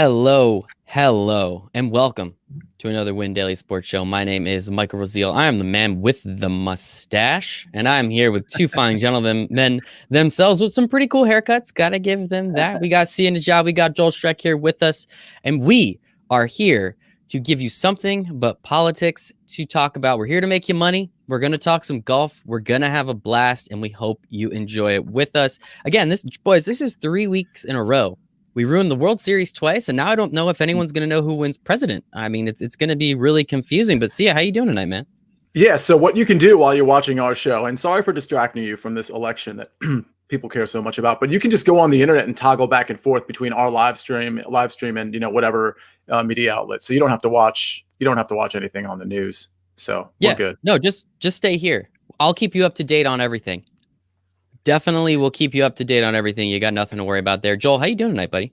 Hello, and welcome to another Win Daily Sports Show. My name is Michael Raziel. I am the man with the mustache, and I'm here with two fine gentlemen, men themselves with some pretty cool haircuts. Gotta give them that. We got Sia Najab, we got Joel Streck here with us, and we are here to give you something but politics to talk about. We're here to make you money. We're going to talk some golf. We're going to have a blast, and we hope you enjoy it with us. Again, this is 3 weeks in a row. We ruined the World Series twice, and now I don't know if anyone's going to know who wins president. I mean, it's going to be really confusing. But Sia, how you doing tonight, man? Yeah, so what you can do while you're watching our show, and sorry for distracting you from this election that people care so much about, but you can just go on the internet and toggle back and forth between our live stream and whatever media outlet. So you don't have to watch anything on the news. So we're good. No, just stay here. I'll keep you up to date on everything. Definitely will keep you up to date on everything. You got nothing to worry about there. Joel, how you doing tonight, buddy?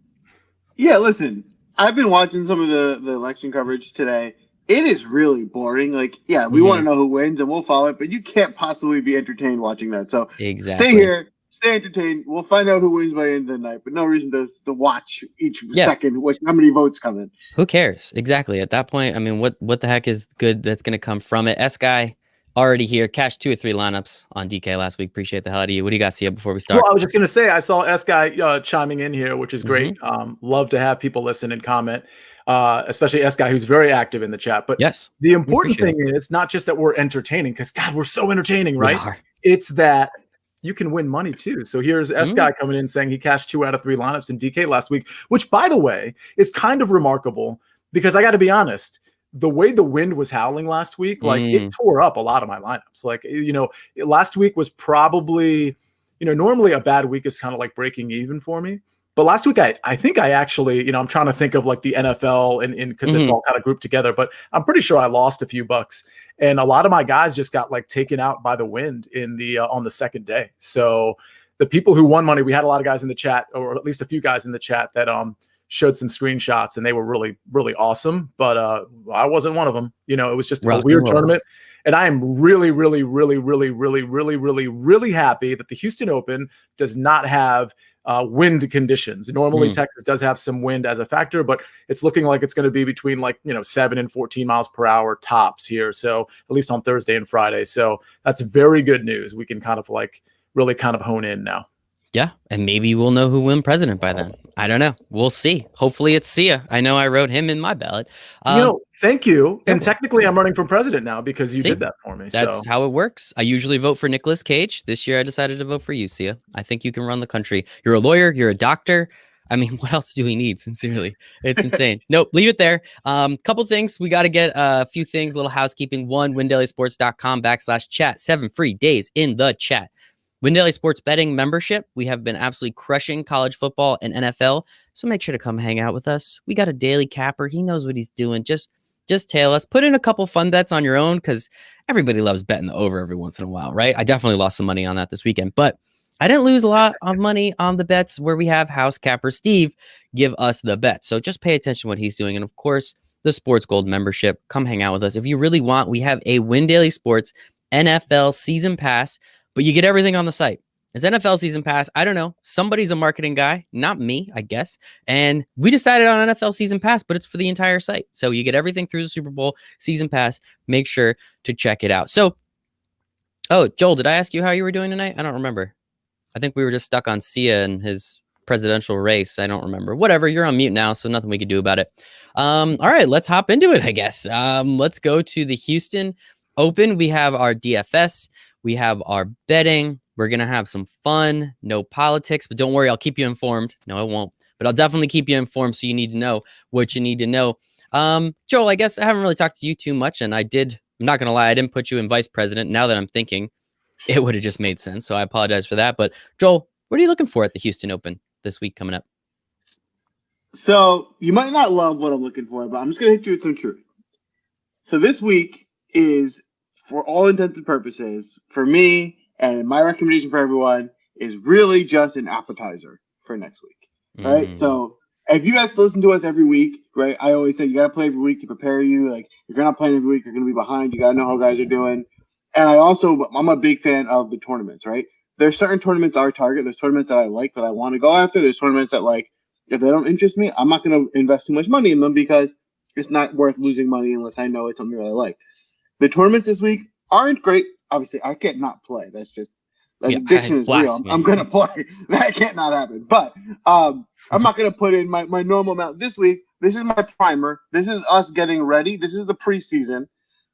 Yeah, listen, I've been watching some of the election coverage today. It is really boring. Like, yeah, we want to know who wins and we'll follow it, but you can't possibly be entertained watching that. So exactly. Stay here, stay entertained. We'll find out who wins by the end of the night, but no reason to watch each second how many votes come in. Who cares? Exactly. At that point, I mean, what the heck is good that's going to come from it? S-Guy already here. Cashed 2 or 3 lineups on DK last week. Appreciate the hell out of you. What do you got, Sia, before we start? Well, I was just going to say, I saw S-Guy chiming in here, which is great. Love to have people listen and comment, especially S-Guy, who's very active in the chat. But yes, the important thing is not just that we're entertaining, because, God, we're so entertaining, right? It's that you can win money, too. So here's S-Guy coming in saying he cashed 2 out of 3 lineups in DK last week, which, by the way, is kind of remarkable because I got to be honest, the way the wind was howling last week, like it tore up a lot of my lineups. Like, last week was probably, normally a bad week is kind of like breaking even for me. But last week, I think I actually, I'm trying to think of like the NFL and because it's all kind of grouped together, but I'm pretty sure I lost a few bucks. And a lot of my guys just got like taken out by the wind in the on the second day. So the people who won money, we had a lot of guys in the chat, or at least a few guys in the chat that showed some screenshots, and they were really, really awesome. But I wasn't one of them. It was just a weird tournament. And I am really, really, really, really, really, really, really, really happy that the Houston Open does not have wind conditions. Normally, Texas does have some wind as a factor, but it's looking like it's going to be between 7 and 14 miles per hour tops here. So at least on Thursday and Friday. So that's very good news. We can kind of really kind of hone in now. Yeah, and maybe we'll know who won president by then. I don't know. We'll see. Hopefully it's Sia. I know I wrote him in my ballot. Thank you. And technically I'm running for president now because you did that for me. That's how it works. I usually vote for Nicolas Cage. This year I decided to vote for you, Sia. I think you can run the country. You're a lawyer. You're a doctor. I mean, what else do we need? Sincerely, it's insane. Nope, leave it there. Couple things. We got to get a few things, a little housekeeping. One, windailysports.com/chat. 7 free days in the chat. Win Daily Sports Betting membership. We have been absolutely crushing college football and NFL. So make sure to come hang out with us. We got a daily capper. He knows what he's doing. Just tail us. Put in a couple fun bets on your own because everybody loves betting the over every once in a while, right? I definitely lost some money on that this weekend, but I didn't lose a lot of money on the bets where we have house capper Steve give us the bets. So just pay attention to what he's doing. And of course, the Sports Gold membership. Come hang out with us. If you really want, we have a Win Daily Sports NFL season pass. But you get everything on the site. It's NFL season pass. I don't know. Somebody's a marketing guy, not me, I guess. And we decided on NFL season pass, but it's for the entire site. So you get everything through the Super Bowl season pass. Make sure to check it out. So, Joel, did I ask you how you were doing tonight? I don't remember. I think we were just stuck on Sia and his presidential race. I don't remember. Whatever. You're on mute now, so nothing we can do about it. All right, let's hop into it, I guess. Let's go to the Houston Open. We have our DFS. We have our betting. We're going to have some fun. No politics, but don't worry. I'll keep you informed. No, I won't, but I'll definitely keep you informed. So you need to know what you need to know. Joel, I guess I haven't really talked to you too much. And I'm not going to lie. I didn't put you in vice president. Now that I'm thinking, it would have just made sense. So I apologize for that. But Joel, what are you looking for at the Houston Open this week coming up? So you might not love what I'm looking for, but I'm just going to hit you with some truth. So this week is, for all intents and purposes, for me, and my recommendation for everyone, is really just an appetizer for next week, right? So if you guys listen to us every week, right, I always say you got to play every week to prepare you. Like, if you're not playing every week, you're going to be behind. You got to know how guys are doing. And I'm a big fan of the tournaments, right? There's certain tournaments I target. There's tournaments that I like that I want to go after. There's tournaments that, like, If they don't interest me, I'm not going to invest too much money in them because it's not worth losing money unless I know it's something that I like. The tournaments this week aren't great. Obviously, I can't not play. That's just addiction is real. I'm going to play. That can't not happen. But I'm not going to put in my normal amount this week. This is my primer. This is us getting ready. This is the preseason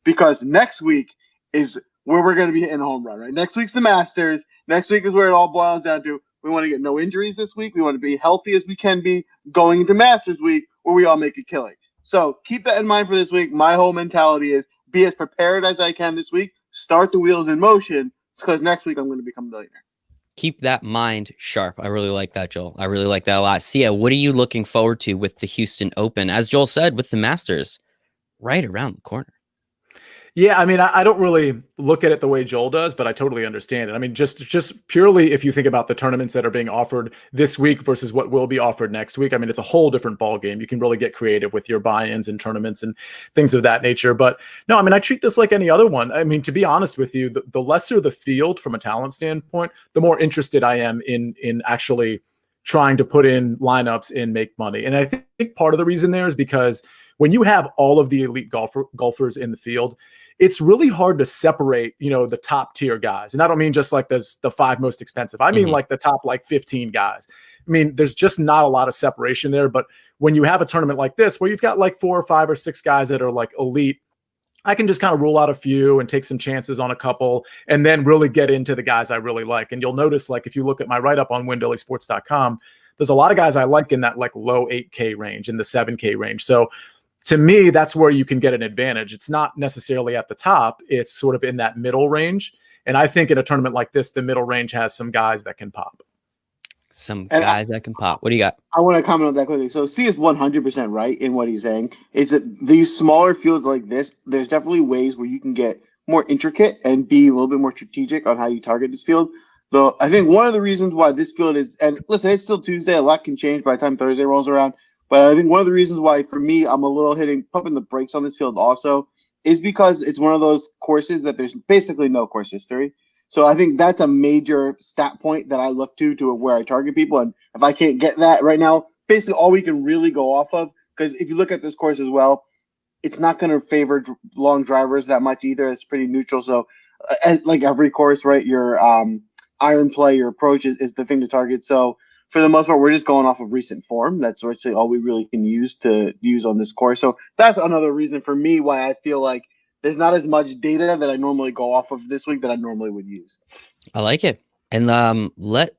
because next week is where we're going to be hitting a home run, right? Next week's the Masters. Next week is where it all boils down to. We want to get no injuries this week. We want to be healthy as we can be going into Masters week where we all make a killing. So keep that in mind for this week. My whole mentality is be as prepared as I can this week. Start the wheels in motion because next week I'm going to become a millionaire. Keep that mind sharp. I really like that, Joel. I really like that a lot. Sia, what are you looking forward to with the Houston Open? As Joel said, with the Masters right around the corner. Yeah, I mean, I don't really look at it the way Joel does, but I totally understand it. I mean, just purely if you think about the tournaments that are being offered this week versus what will be offered next week, I mean, it's a whole different ball game. You can really get creative with your buy-ins and tournaments and things of that nature. But no, I mean, I treat this like any other one. I mean, to be honest with you, the lesser the field from a talent standpoint, the more interested I am in actually trying to put in lineups and make money. And I think part of the reason there is because when you have all of the elite golfers in the field, it's really hard to separate, the top tier guys. And I don't mean just like the 5 most expensive. I mean like the top 15 guys. I mean, there's just not a lot of separation there. But when you have a tournament like this, where you've got like 4 or 5 or 6 guys that are like elite, I can just kind of rule out a few and take some chances on a couple and then really get into the guys I really like. And you'll notice, like, if you look at my write-up on WinDailySports.com, there's a lot of guys I like in that like low 8K range, in the 7K range. So to me, that's where you can get an advantage. It's not necessarily at the top. It's sort of in that middle range. And I think in a tournament like this, the middle range has some guys that can pop. That can pop. What do you got? I want to comment on that quickly. So C is 100% right in what he's saying. Is that these smaller fields like this, there's definitely ways where you can get more intricate and be a little bit more strategic on how you target this field. Though I think one of the reasons why this field is, and listen, it's still Tuesday. A lot can change by the time Thursday rolls around. But I think one of the reasons why, for me, I'm a little pumping the brakes on this field also is because it's one of those courses that there's basically no course history. So I think that's a major stat point that I look to where I target people. And if I can't get that right now, basically all we can really go off of, because if you look at this course as well, it's not going to favor long drivers that much either. It's pretty neutral. So like every course, right, your iron play, your approach is the thing to target. So for the most part, we're just going off of recent form. That's actually all we really can use on this course. So that's another reason for me why I feel like there's not as much data that I normally go off of this week that I normally would use. I like it. And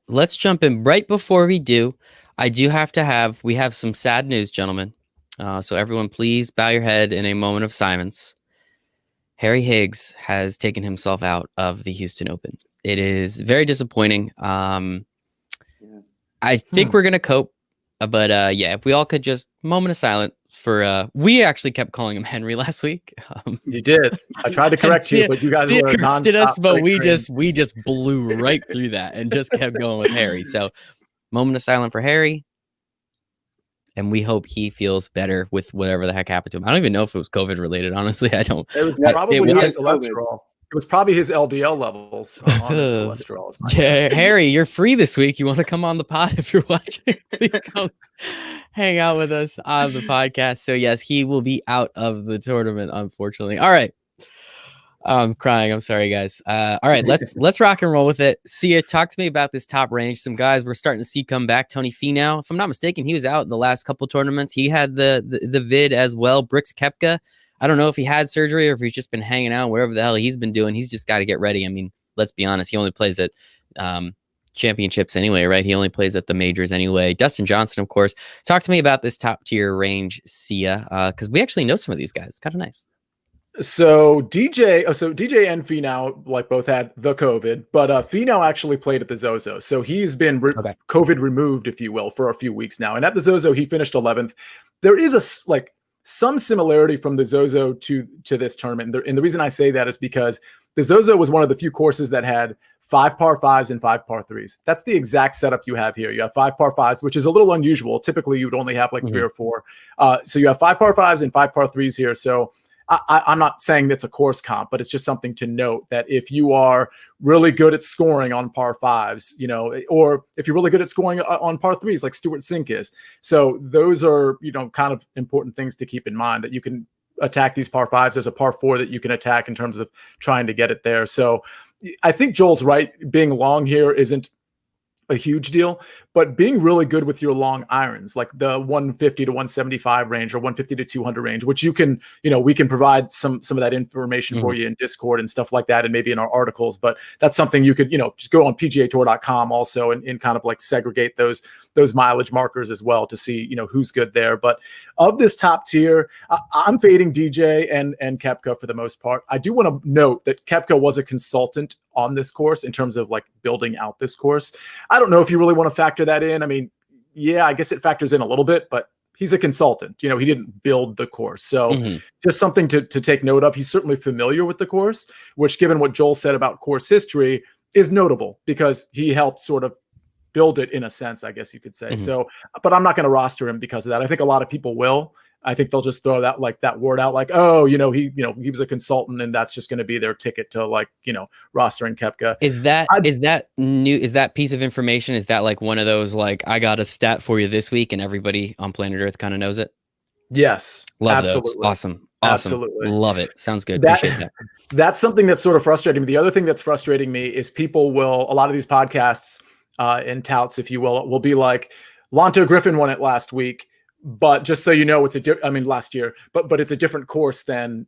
let's jump in right before we do. We have some sad news, gentlemen. So everyone, please bow your head in a moment of silence. Harry Higgs has taken himself out of the Houston Open. It is very disappointing. I think we're going to cope, but if we all could just moment of silence for, we actually kept calling him Henry last week. You did. I tried to correct you, but you guys were corrected us, but we just blew right through that and just kept going with Harry. So moment of silence for Harry. And we hope he feels better with whatever the heck happened to him. I don't even know if it was COVID related. Honestly, I don't. It was probably his cholesterol. It was probably his LDL levels on his cholesterol. Yeah, Harry, you're free this week. You want to come on the pod if you're watching? Please come hang out with us on the podcast. So yes, he will be out of the tournament, unfortunately. All right. I'm crying. I'm sorry, guys. All right, let's rock and roll with it. Sia, talk to me about this top range. Some guys we're starting to see come back. Tony Finau, if I'm not mistaken, he was out the last couple tournaments. He had the vid as well. Brooks Koepka, I don't know if he had surgery or if he's just been hanging out wherever the hell he's been doing. He's just got to get ready. I mean, let's be honest. He only plays at championships anyway, right? He only plays at the majors anyway. Dustin Johnson, of course. Talk to me about this top tier range, Sia, because we actually know some of these guys. It's kind of nice. So DJ and Finau like both had the COVID, but Finau actually played at the Zozo. So he's been COVID removed, if you will, for a few weeks now. And at the Zozo, he finished 11th. There is some similarity from the Zozo to this tournament. And the reason I say that is because the Zozo was one of the few courses that had 5 par 5s and 5 par 3s. That's the exact setup you have here. You have 5 par 5s, which is a little unusual. Typically, you would only have like 3 or 4. So you have 5 par 5s and 5 par 3s here. So I'm not saying that's a course comp, but it's just something to note that if you are really good at scoring on par fives, you know, or if you're really good at scoring on par threes, like Stuart Sink is. So those are, you know, kind of important things to keep in mind, that you can attack these par fives. There's a par four that you can attack in terms of trying to get it there. So I think Joel's right. Being long here isn't a huge deal, but being really good with your long irons, like the 150 to 175 range or 150 to 200 range, which you can, you know, we can provide some of that information for you in Discord and stuff like that, and maybe in our articles. But that's something you could, you know, just go on PGAtour.com also and kind of like segregate those mileage markers as well to see, you know, who's good there. But of this top tier, I'm fading DJ and Koepka for the most part. I do want to note that Koepka was a consultant on this course in terms of like building out this course. I don't know if you really want to factor that in. I mean, yeah, I guess it factors in a little bit, but he's a consultant. You know, he didn't build the course. So just something to take note of. He's certainly familiar with the course, which, given what Joel said about course history, is notable because he helped sort of build it in a sense, I guess you could say. So, but I'm not going to roster him because of that. I think a lot of people will. I think they'll just throw that word out like, oh, he was a consultant, and that's just going to be their ticket to, like, rostering Koepka. Is that piece of information? Is that like one of those, like, I got a stat for you this week and everybody on planet Earth kind of knows it? Yes. Love absolutely. Those. Awesome. Absolutely. Love it. Sounds good. Appreciate that. That's something that's sort of frustrating me. The other thing that's frustrating me is a lot of these podcasts and touts, if you will be like, Lonto Griffin won it last week. But just so you know, last year, but it's a different course than,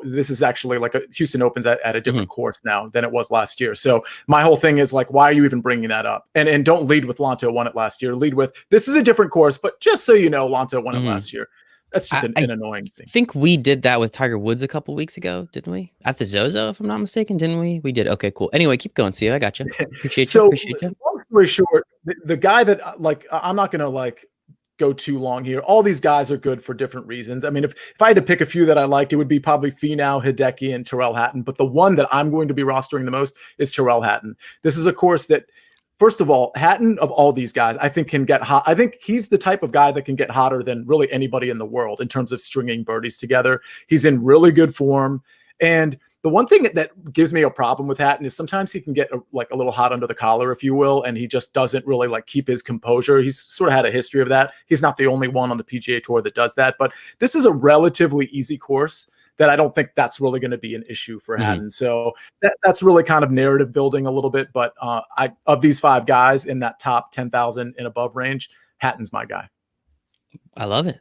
this is actually like a Houston Open's at a different course now than it was last year. So my whole thing is like, why are you even bringing that up? And don't lead with Lonto won it last year. Lead with, this is a different course, but just so you know, Lonto won it last year. That's just an annoying thing. I think we did that with Tiger Woods a couple weeks ago, didn't we? At the Zozo, if I'm not mistaken, didn't we? We did. Okay, cool. Anyway, keep going, Sia. I got you. Appreciate you. Long story short, the guy that, I'm not going to go too long here. All these guys are good for different reasons. I mean, if I had to pick a few that I liked, it would be probably Finau, Hideki, and Tyrrell Hatton. But the one that I'm going to be rostering the most is Tyrrell Hatton. This is a course that, first of all, Hatton, of all these guys, I think can get hot. I think he's the type of guy that can get hotter than really anybody in the world in terms of stringing birdies together. He's in really good form. And the one thing that gives me a problem with Hatton is sometimes he can get a little hot under the collar, if you will, and he just doesn't really keep his composure. He's sort of had a history of that. He's not the only one on the PGA Tour that does that, but this is a relatively easy course that I don't think that's really going to be an issue for Hatton. So that's really kind of narrative building a little bit. But of these five guys in that top 10,000 and above range, Hatton's my guy. I love it.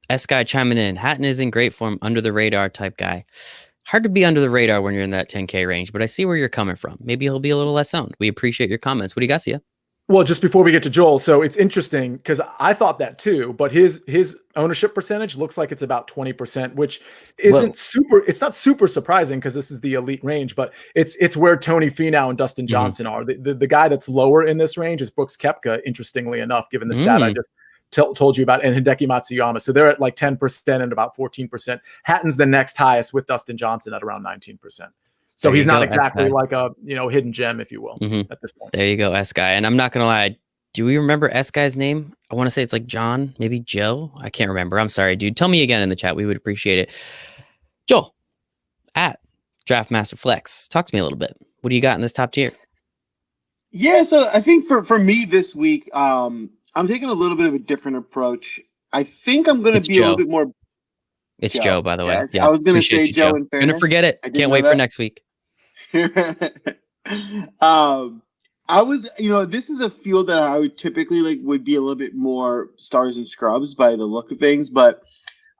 S-Guy chiming in. Hatton is in great form, under the radar type guy. Hard to be under the radar when you're in that 10K range, but I see where you're coming from. Maybe he'll be a little less owned. We appreciate your comments. What do you got, Sia? Well, just before we get to Joel, so it's interesting because I thought that too, but his ownership percentage looks like it's about 20%, which isn't it's not super surprising because this is the elite range, but it's where Tony Finau and Dustin Johnson are. The guy that's lower in this range is Brooks Koepka, interestingly enough, given the stat I just told you about, and Hideki Matsuyama. So they're at 10% and about 14%. Hatton's the next highest with Dustin Johnson at around 19%. So he's not exactly like a hidden gem, if you will, at this point. There you go, S-Guy. And I'm not going to lie. Do we remember S-Guy's name? I want to say it's like John, maybe Joe. I can't remember. I'm sorry, dude. Tell me again in the chat. We would appreciate it. Joel, at Draftmaster Flex, talk to me a little bit. What do you got in this top tier? Yeah, so I think for me this week, I'm taking a little bit of a different approach. I think I'm going to be a little bit more. It's Joe, by the way. Yeah, I was going to say Joe. In fairness, gonna forget it. Can't wait for next week. I was, this is a field that I would typically would be a little bit more stars and scrubs by the look of things, but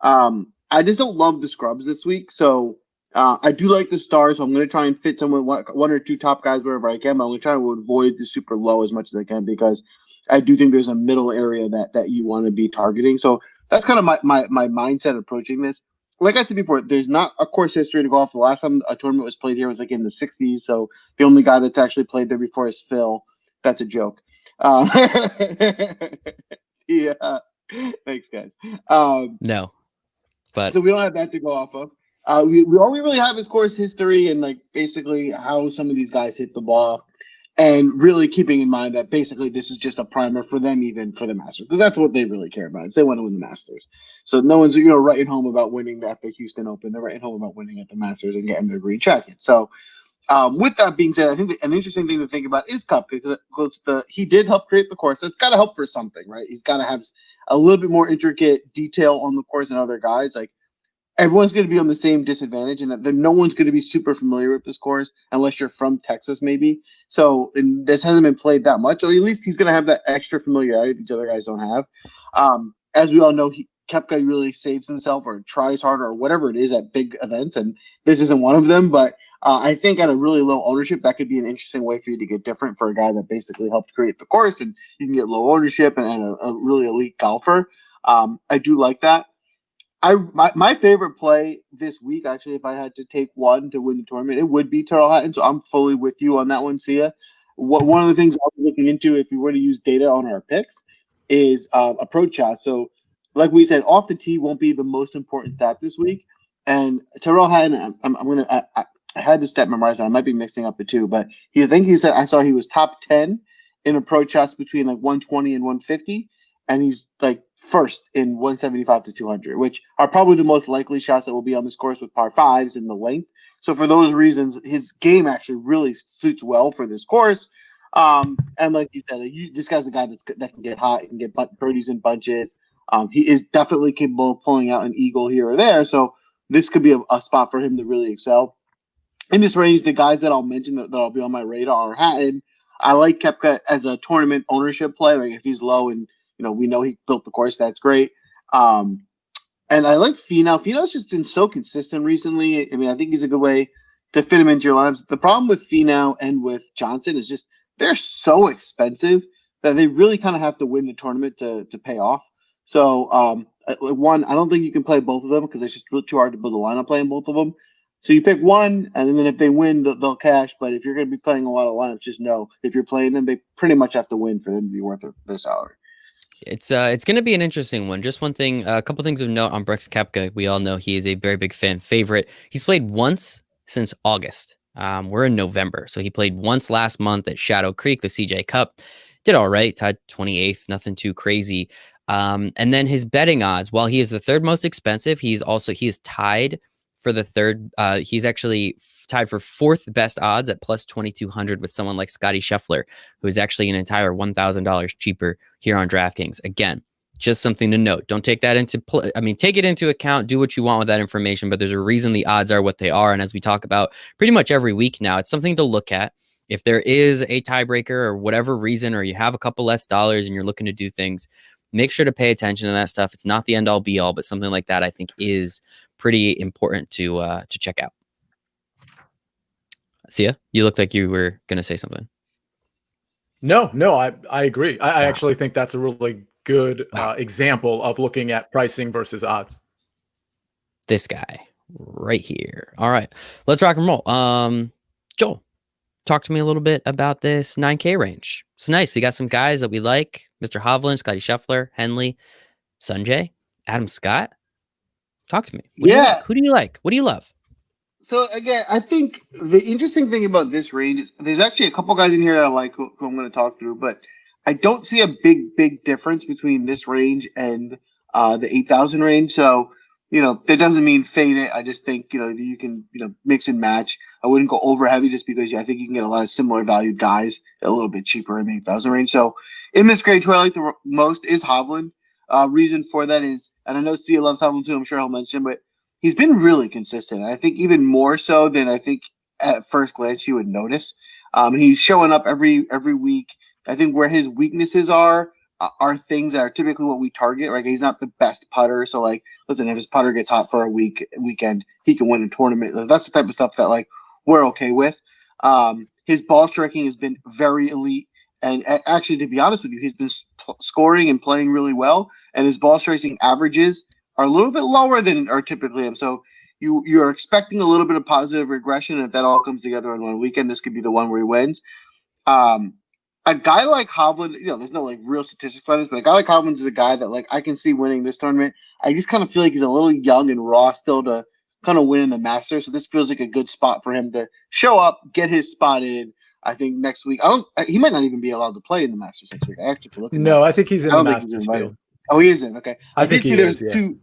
I just don't love the scrubs this week. So I do like the stars. So I'm going to try and fit someone, one or two top guys wherever I can, but I'm going to try to avoid the super low as much as I can because I do think there's a middle area that you want to be targeting. So that's kind of my mindset approaching this. Like I said before, there's not a course history to golf. The last time a tournament was played here was in the 60s. So the only guy that's actually played there before is Phil. That's a joke. Yeah. Thanks, guys. No. But so we don't have that to go off of. All we really have is course history and basically how some of these guys hit the ball. and really keeping in mind that basically this is just a primer for them, even for the Masters, because that's what they really care about. Is they want to win the Masters. So no one's writing home about winning at the Houston Open. They're writing home about winning at the Masters and getting their green jacket. So with that being said, I think an interesting thing to think about is Cup, because he did help create the course. So it's got to help for something, right? He's got to have a little bit more intricate detail on the course than other guys. Like, everyone's going to be on the same disadvantage, and that no one's going to be super familiar with this course unless you're from Texas, maybe. So this hasn't been played that much, or at least he's going to have that extra familiarity these other guys don't have. As we all know, Koepka really saves himself or tries harder or whatever it is at big events, and this isn't one of them. But I think at a really low ownership, that could be an interesting way for you to get different for a guy that basically helped create the course, and you can get low ownership and a really elite golfer. I do like that. My favorite play this week, actually, if I had to take one to win the tournament, it would be Tyrrell Hatton. So I'm fully with you on that one, Sia. One of the things I'll be looking into if we were to use data on our picks is approach shots. So, like we said, off the tee won't be the most important stat this week. And Tyrrell Hatton, I had the stat memorized. I might be mixing up the two, but I saw he was top 10 in approach shots between like 120 and 150. And he's like first in 175 to 200, which are probably the most likely shots that will be on this course with par fives and the length. So for those reasons, his game actually really suits well for this course. And like you said, this guy's a guy that can get hot, he can get birdies in bunches. He is definitely capable of pulling out an eagle here or there. So this could be a spot for him to really excel. In this range, the guys that I'll mention that I'll be on my radar are Hatton. I like Koepka as a tournament ownership play. Like if he's low and we know he built the course. That's great. And I like Finau. Finau's just been so consistent recently. I mean, I think he's a good way to fit him into your lineups. The problem with Finau and with Johnson is just they're so expensive that they really kind of have to win the tournament to pay off. So, I don't think you can play both of them because it's just too hard to build a lineup playing both of them. So you pick one, and then if they win, they'll cash. But if you're going to be playing a lot of lineups, just know if you're playing them, they pretty much have to win for them to be worth their salary. It's going to be an interesting one. Just one thing, a couple things of note on Brooks Koepka. We all know he is a very big fan favorite. He's played once since August. We're in November, so he played once last month at Shadow Creek, the CJ Cup. Did all right, tied 28th, nothing too crazy. And then his betting odds, while he is the third most expensive, he is tied for the third. He's actually tied for fourth best odds at plus 2,200 with someone like Scotty Scheffler, who is actually an entire $1,000 cheaper here on DraftKings. Again, just something to note. Don't take that into take it into account. Do what you want with that information, but there's a reason the odds are what they are. And as we talk about pretty much every week now, it's something to look at. If there is a tiebreaker or whatever reason, or you have a couple less dollars and you're looking to do things, make sure to pay attention to that stuff. It's not the end all be all, but something like that I think is pretty important to check out. Sia, you looked like you were going to say something. No, I agree. I actually think that's a really good example of looking at pricing versus odds. This guy right here. All right, let's rock and roll. Joel, talk to me a little bit about this 9K range. It's nice. We got some guys that we like. Mr. Hovland, Scotty Scheffler, Henley, Sungjae, Adam Scott. Talk to me. Who do you like? What do you love? So again, I think the interesting thing about this range is there's actually a couple guys in here that I like who I'm going to talk through, but I don't see a big difference between this range and the 8,000 range. So, that doesn't mean fade it. I just think, you can, mix and match. I wouldn't go over heavy just because I think you can get a lot of similar valued guys a little bit cheaper in the 8,000 range. So in this grade, who I like the most is Hovland. Reason for that is, and I know Sia loves Hovland too, I'm sure he'll mention, but he's been really consistent. I think even more so than I think at first glance you would notice. He's showing up every week. I think where his weaknesses are things that are typically what we target. Right? He's not the best putter, so listen, if his putter gets hot for a weekend, he can win a tournament. That's the type of stuff that we're okay with. His ball striking has been very elite. And actually, to be honest with you, he's been scoring and playing really well, and his ball striking averages are a little bit lower than are typically him. So you're expecting a little bit of positive regression. And if that all comes together on one weekend, this could be the one where he wins. A guy like Hovland, there's no real statistics by this, but a guy like Hovland is a guy that I can see winning this tournament. I just kind of feel like he's a little young and raw still to kind of win in the Masters. So this feels like a good spot for him to show up, get his spot in. I think next week, he might not even be allowed to play in the Masters next week. I actually have to look at No, that. I think he's in I the don't think he's Masters invited. field. Oh, he is in. Okay. I think did he see is,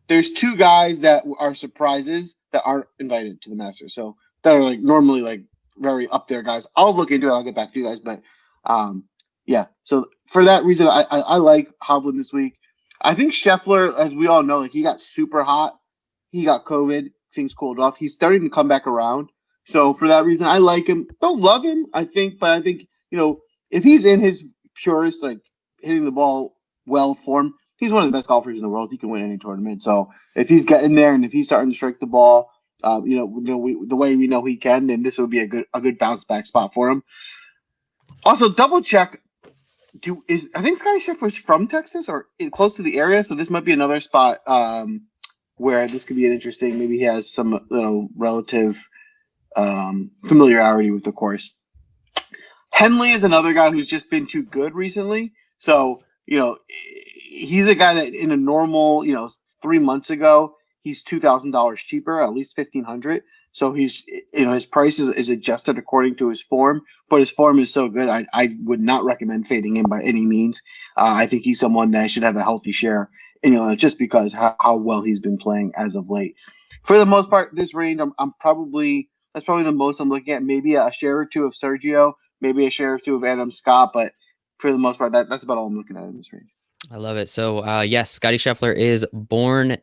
there's two guys that are surprises that aren't invited to the Masters. So that are like normally like very up there guys. I'll look into it. I'll get back to you guys. But yeah. So for that reason, I like Hovland this week. I think Scheffler, as we all know, like he got super hot. He got COVID. Things cooled off. He's starting to come back around. So for that reason, I like him. Don't love him, I think, but I think, if he's in his purest, like hitting the ball well form, he's one of the best golfers in the world. He can win any tournament. So if he's getting there and if he's starting to strike the ball, the way we know he can, then this would be a good bounce back spot for him. Also, double check. I think Scottie Scheffler's from Texas or close to the area, so this might be another spot where this could be an interesting. Maybe he has some relative familiarity with the course. Henley is another guy who's just been too good recently. So he's a guy that in a normal 3 months ago he's $2,000 cheaper, at least $1,500. So he's, his price is adjusted according to his form, but his form is so good. I would not recommend fading him by any means. I think he's someone that should have a healthy share, just because how well he's been playing as of late. For the most part, this range, that's probably the most I'm looking at. Maybe a share or two of Sergio, maybe a share or two of Adam Scott, but for the most part, that's about all I'm looking at in this range. I love it. So, yes, Scottie Scheffler is born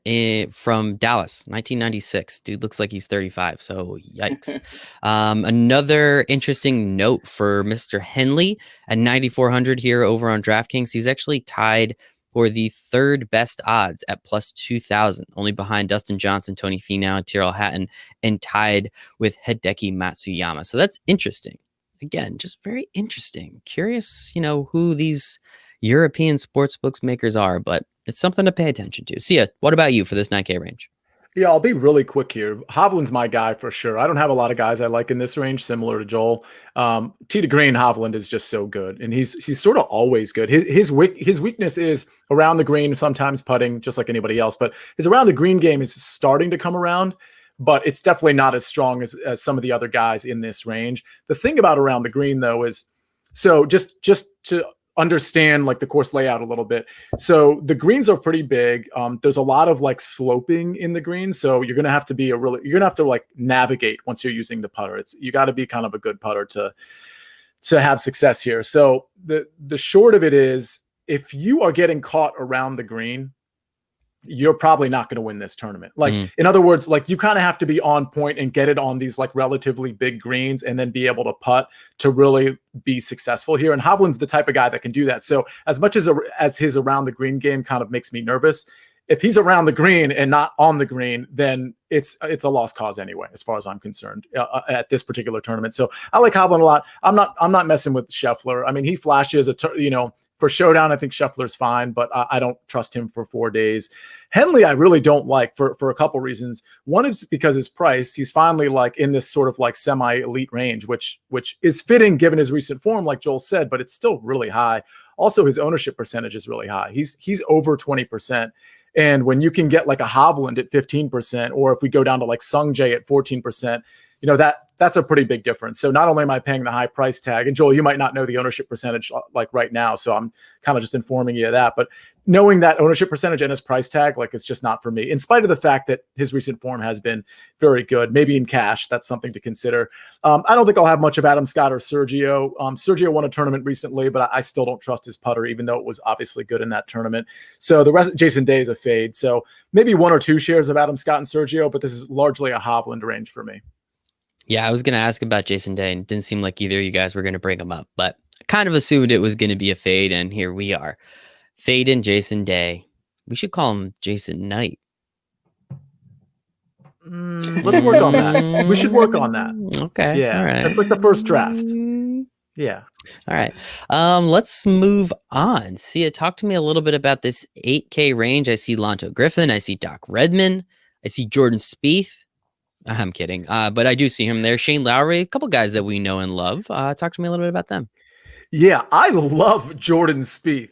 from Dallas, 1996. Dude looks like he's 35, so yikes. Another interesting note for Mr. Henley at 9,400 here over on DraftKings. He's actually tied for the third best odds at plus 2,000, only behind Dustin Johnson, Tony Finau, and Tyrrell Hatton, and tied with Hideki Matsuyama. So that's interesting. Again, just very interesting. Curious, who these European sportsbooks makers are, but it's something to pay attention to. Sia, what about you for this 9K range? Yeah, I'll be really quick here. Hovland's my guy for sure. I don't have a lot of guys I like in this range, similar to Joel. Tee to green, Hovland is just so good, and he's sort of always good. His weakness is around the green, sometimes putting, just like anybody else. But his around the green game is starting to come around, but it's definitely not as strong as some of the other guys in this range. The thing about around the green, though, is so just to understand like the course layout a little bit. So the greens are pretty big. There's a lot of like sloping in the greens. So you're going to have to like navigate once you're using the putter. You got to be kind of a good putter to have success here. So the short of it is, if you are getting caught around the green, you're probably not going to win this tournament. Like, in other words, like you kind of have to be on point and get it on these like relatively big greens and then be able to putt to really be successful here. And Hovland's the type of guy that can do that. So as much as his around the green game kind of makes me nervous, if he's around the green and not on the green, then it's a lost cause anyway, as far as I'm concerned at this particular tournament. So I like Hovland a lot. I'm not messing with Scheffler. I mean, he flashes for showdown. I think Scheffler's fine, but I don't trust him for 4 days. Henley, I really don't like for a couple reasons. One is because his price. He's finally like in this sort of like semi-elite range, which is fitting given his recent form, like Joel said, but it's still really high. Also, his ownership percentage is really high. He's over 20%. And when you can get like a Hovland at 15%, or if we go down to like Sung Jae at 14%, that's a pretty big difference. So not only am I paying the high price tag, and Joel, you might not know the ownership percentage like right now, so I'm kind of just informing you of that, but knowing that ownership percentage and his price tag, like it's just not for me, in spite of the fact that his recent form has been very good. Maybe in cash, that's something to consider. I don't think I'll have much of Adam Scott or Sergio. Sergio won a tournament recently, but I still don't trust his putter, even though it was obviously good in that tournament. So the rest, Jason Day is a fade. So maybe 1 or 2 shares of Adam Scott and Sergio, but this is largely a Hovland range for me. Yeah, I was going to ask about Jason Day, and it didn't seem like either of you guys were going to bring him up, but I kind of assumed it was going to be a fade, and here we are. Fade in Jason Day. We should call him Jason Knight. Let's work on that. We should work on that. Okay. Yeah. All right. That's like the first draft. Yeah. All right. Let's move on. Sia, talk to me a little bit about this 8K range. I see Lonto Griffin. I see Doc Redman. I see Jordan Spieth. I'm kidding. But I do see him there. Shane Lowry, a couple guys that we know and love. Talk to me a little bit about them. Yeah, I love Jordan Spieth.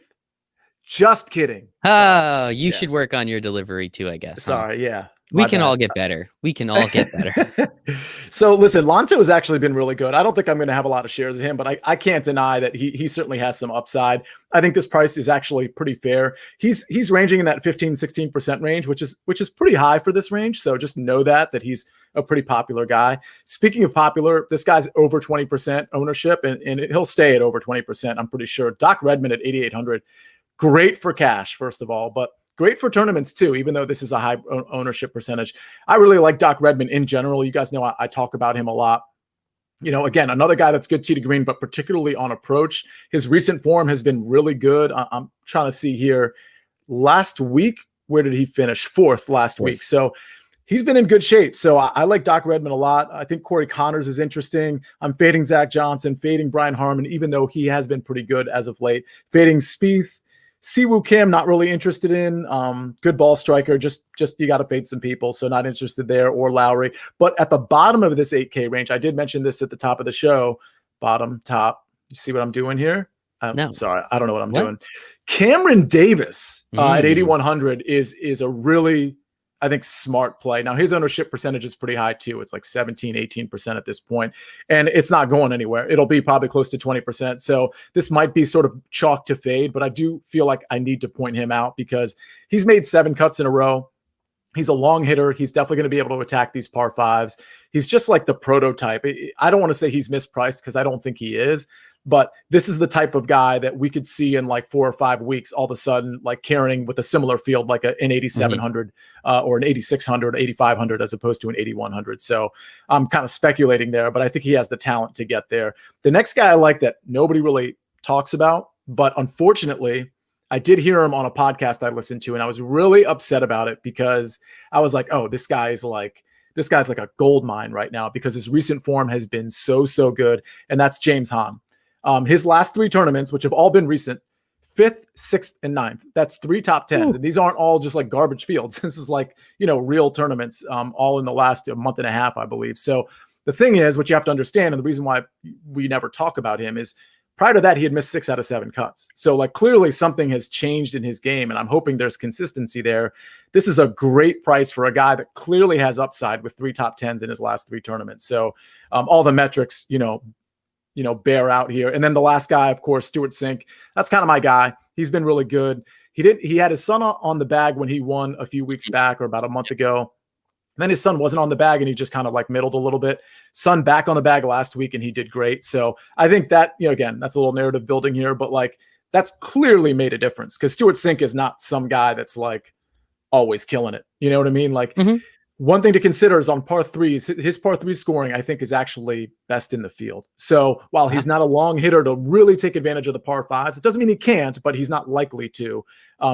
Just kidding. Oh, you should work on your delivery too, I guess. Sorry, yeah. We can all get better. We can all get better. So listen, Lonto has actually been really good. I don't think I'm going to have a lot of shares of him, but I can't deny that he certainly has some upside. I think this price is actually pretty fair. He's ranging in that 15-16% range, which is pretty high for this range. So just know that he's a pretty popular guy. Speaking of popular, this guy's over 20% ownership, and he'll stay at over 20%. I'm pretty sure. Doc Redman at 8,800, great for cash, first of all, but great for tournaments too, even though this is a high ownership percentage. I really like Doc Redman in general. You guys know I talk about him a lot. Again, another guy that's good tee to green, but particularly on approach. His recent form has been really good. I'm trying to see here. Last week, where did he finish? Fourth last week. So he's been in good shape. So I like Doc Redman a lot. I think Corey Connors is interesting. I'm fading Zach Johnson, fading Brian Harman, even though he has been pretty good as of late. Fading Spieth. Siwoo Kim, not really interested in. Good ball striker. Just you got to fade some people, so not interested there. Or Lowry. But at the bottom of this 8K range, I did mention this at the top of the show. Bottom, top. You see what I'm doing here? No. Sorry, I don't know what I'm doing. Cameron Davis at 8,100 is a really, I think, smart play. Now, his ownership percentage is pretty high too. It's like 17, 18% at this point, and it's not going anywhere. It'll be probably close to 20%. So this might be sort of chalk to fade, but I do feel like I need to point him out because he's made 7 cuts in a row. He's a long hitter. He's definitely going to be able to attack these par fives. He's just like the prototype. I don't want to say he's mispriced because I don't think he is, but this is the type of guy that we could see in like 4 or 5 weeks, all of a sudden, like carrying with a similar field, like an 8,700 or an 8,600, 8,500, as opposed to an 8,100. So I'm kind of speculating there, but I think he has the talent to get there. The next guy I like that nobody really talks about, but unfortunately, I did hear him on a podcast I listened to, and I was really upset about it because I was like, oh, this guy's like a gold mine right now because his recent form has been so good, and that's James Hahn. His last 3 tournaments, which have all been recent, 5th, 6th, and 9th. That's 3 top 10s. And these aren't all just like garbage fields. This is like, real tournaments, all in the last month and a half, I believe. So the thing is, what you have to understand, and the reason why we never talk about him is prior to that, he had missed 6 out of 7 cuts. So like clearly something has changed in his game, and I'm hoping there's consistency there. This is a great price for a guy that clearly has upside with 3 top 10s in his last 3 tournaments. So all the metrics, bear out here. And then the last guy, of course, Stuart Sink. That's kind of my guy. He's been really good. He had his son on the bag when he won a few weeks back or about a month ago. Then his son wasn't on the bag and he just kind of like middled a little bit. Son back on the bag last week and he did great. So I think that, again, that's a little narrative building here, but like that's clearly made a difference because Stuart Sink is not some guy that's like always killing it. You know what I mean? Like one thing to consider is on par 3s, his par 3 scoring, I think, is actually best in the field. So while he's not a long hitter to really take advantage of the par 5s, it doesn't mean he can't, but he's not likely to.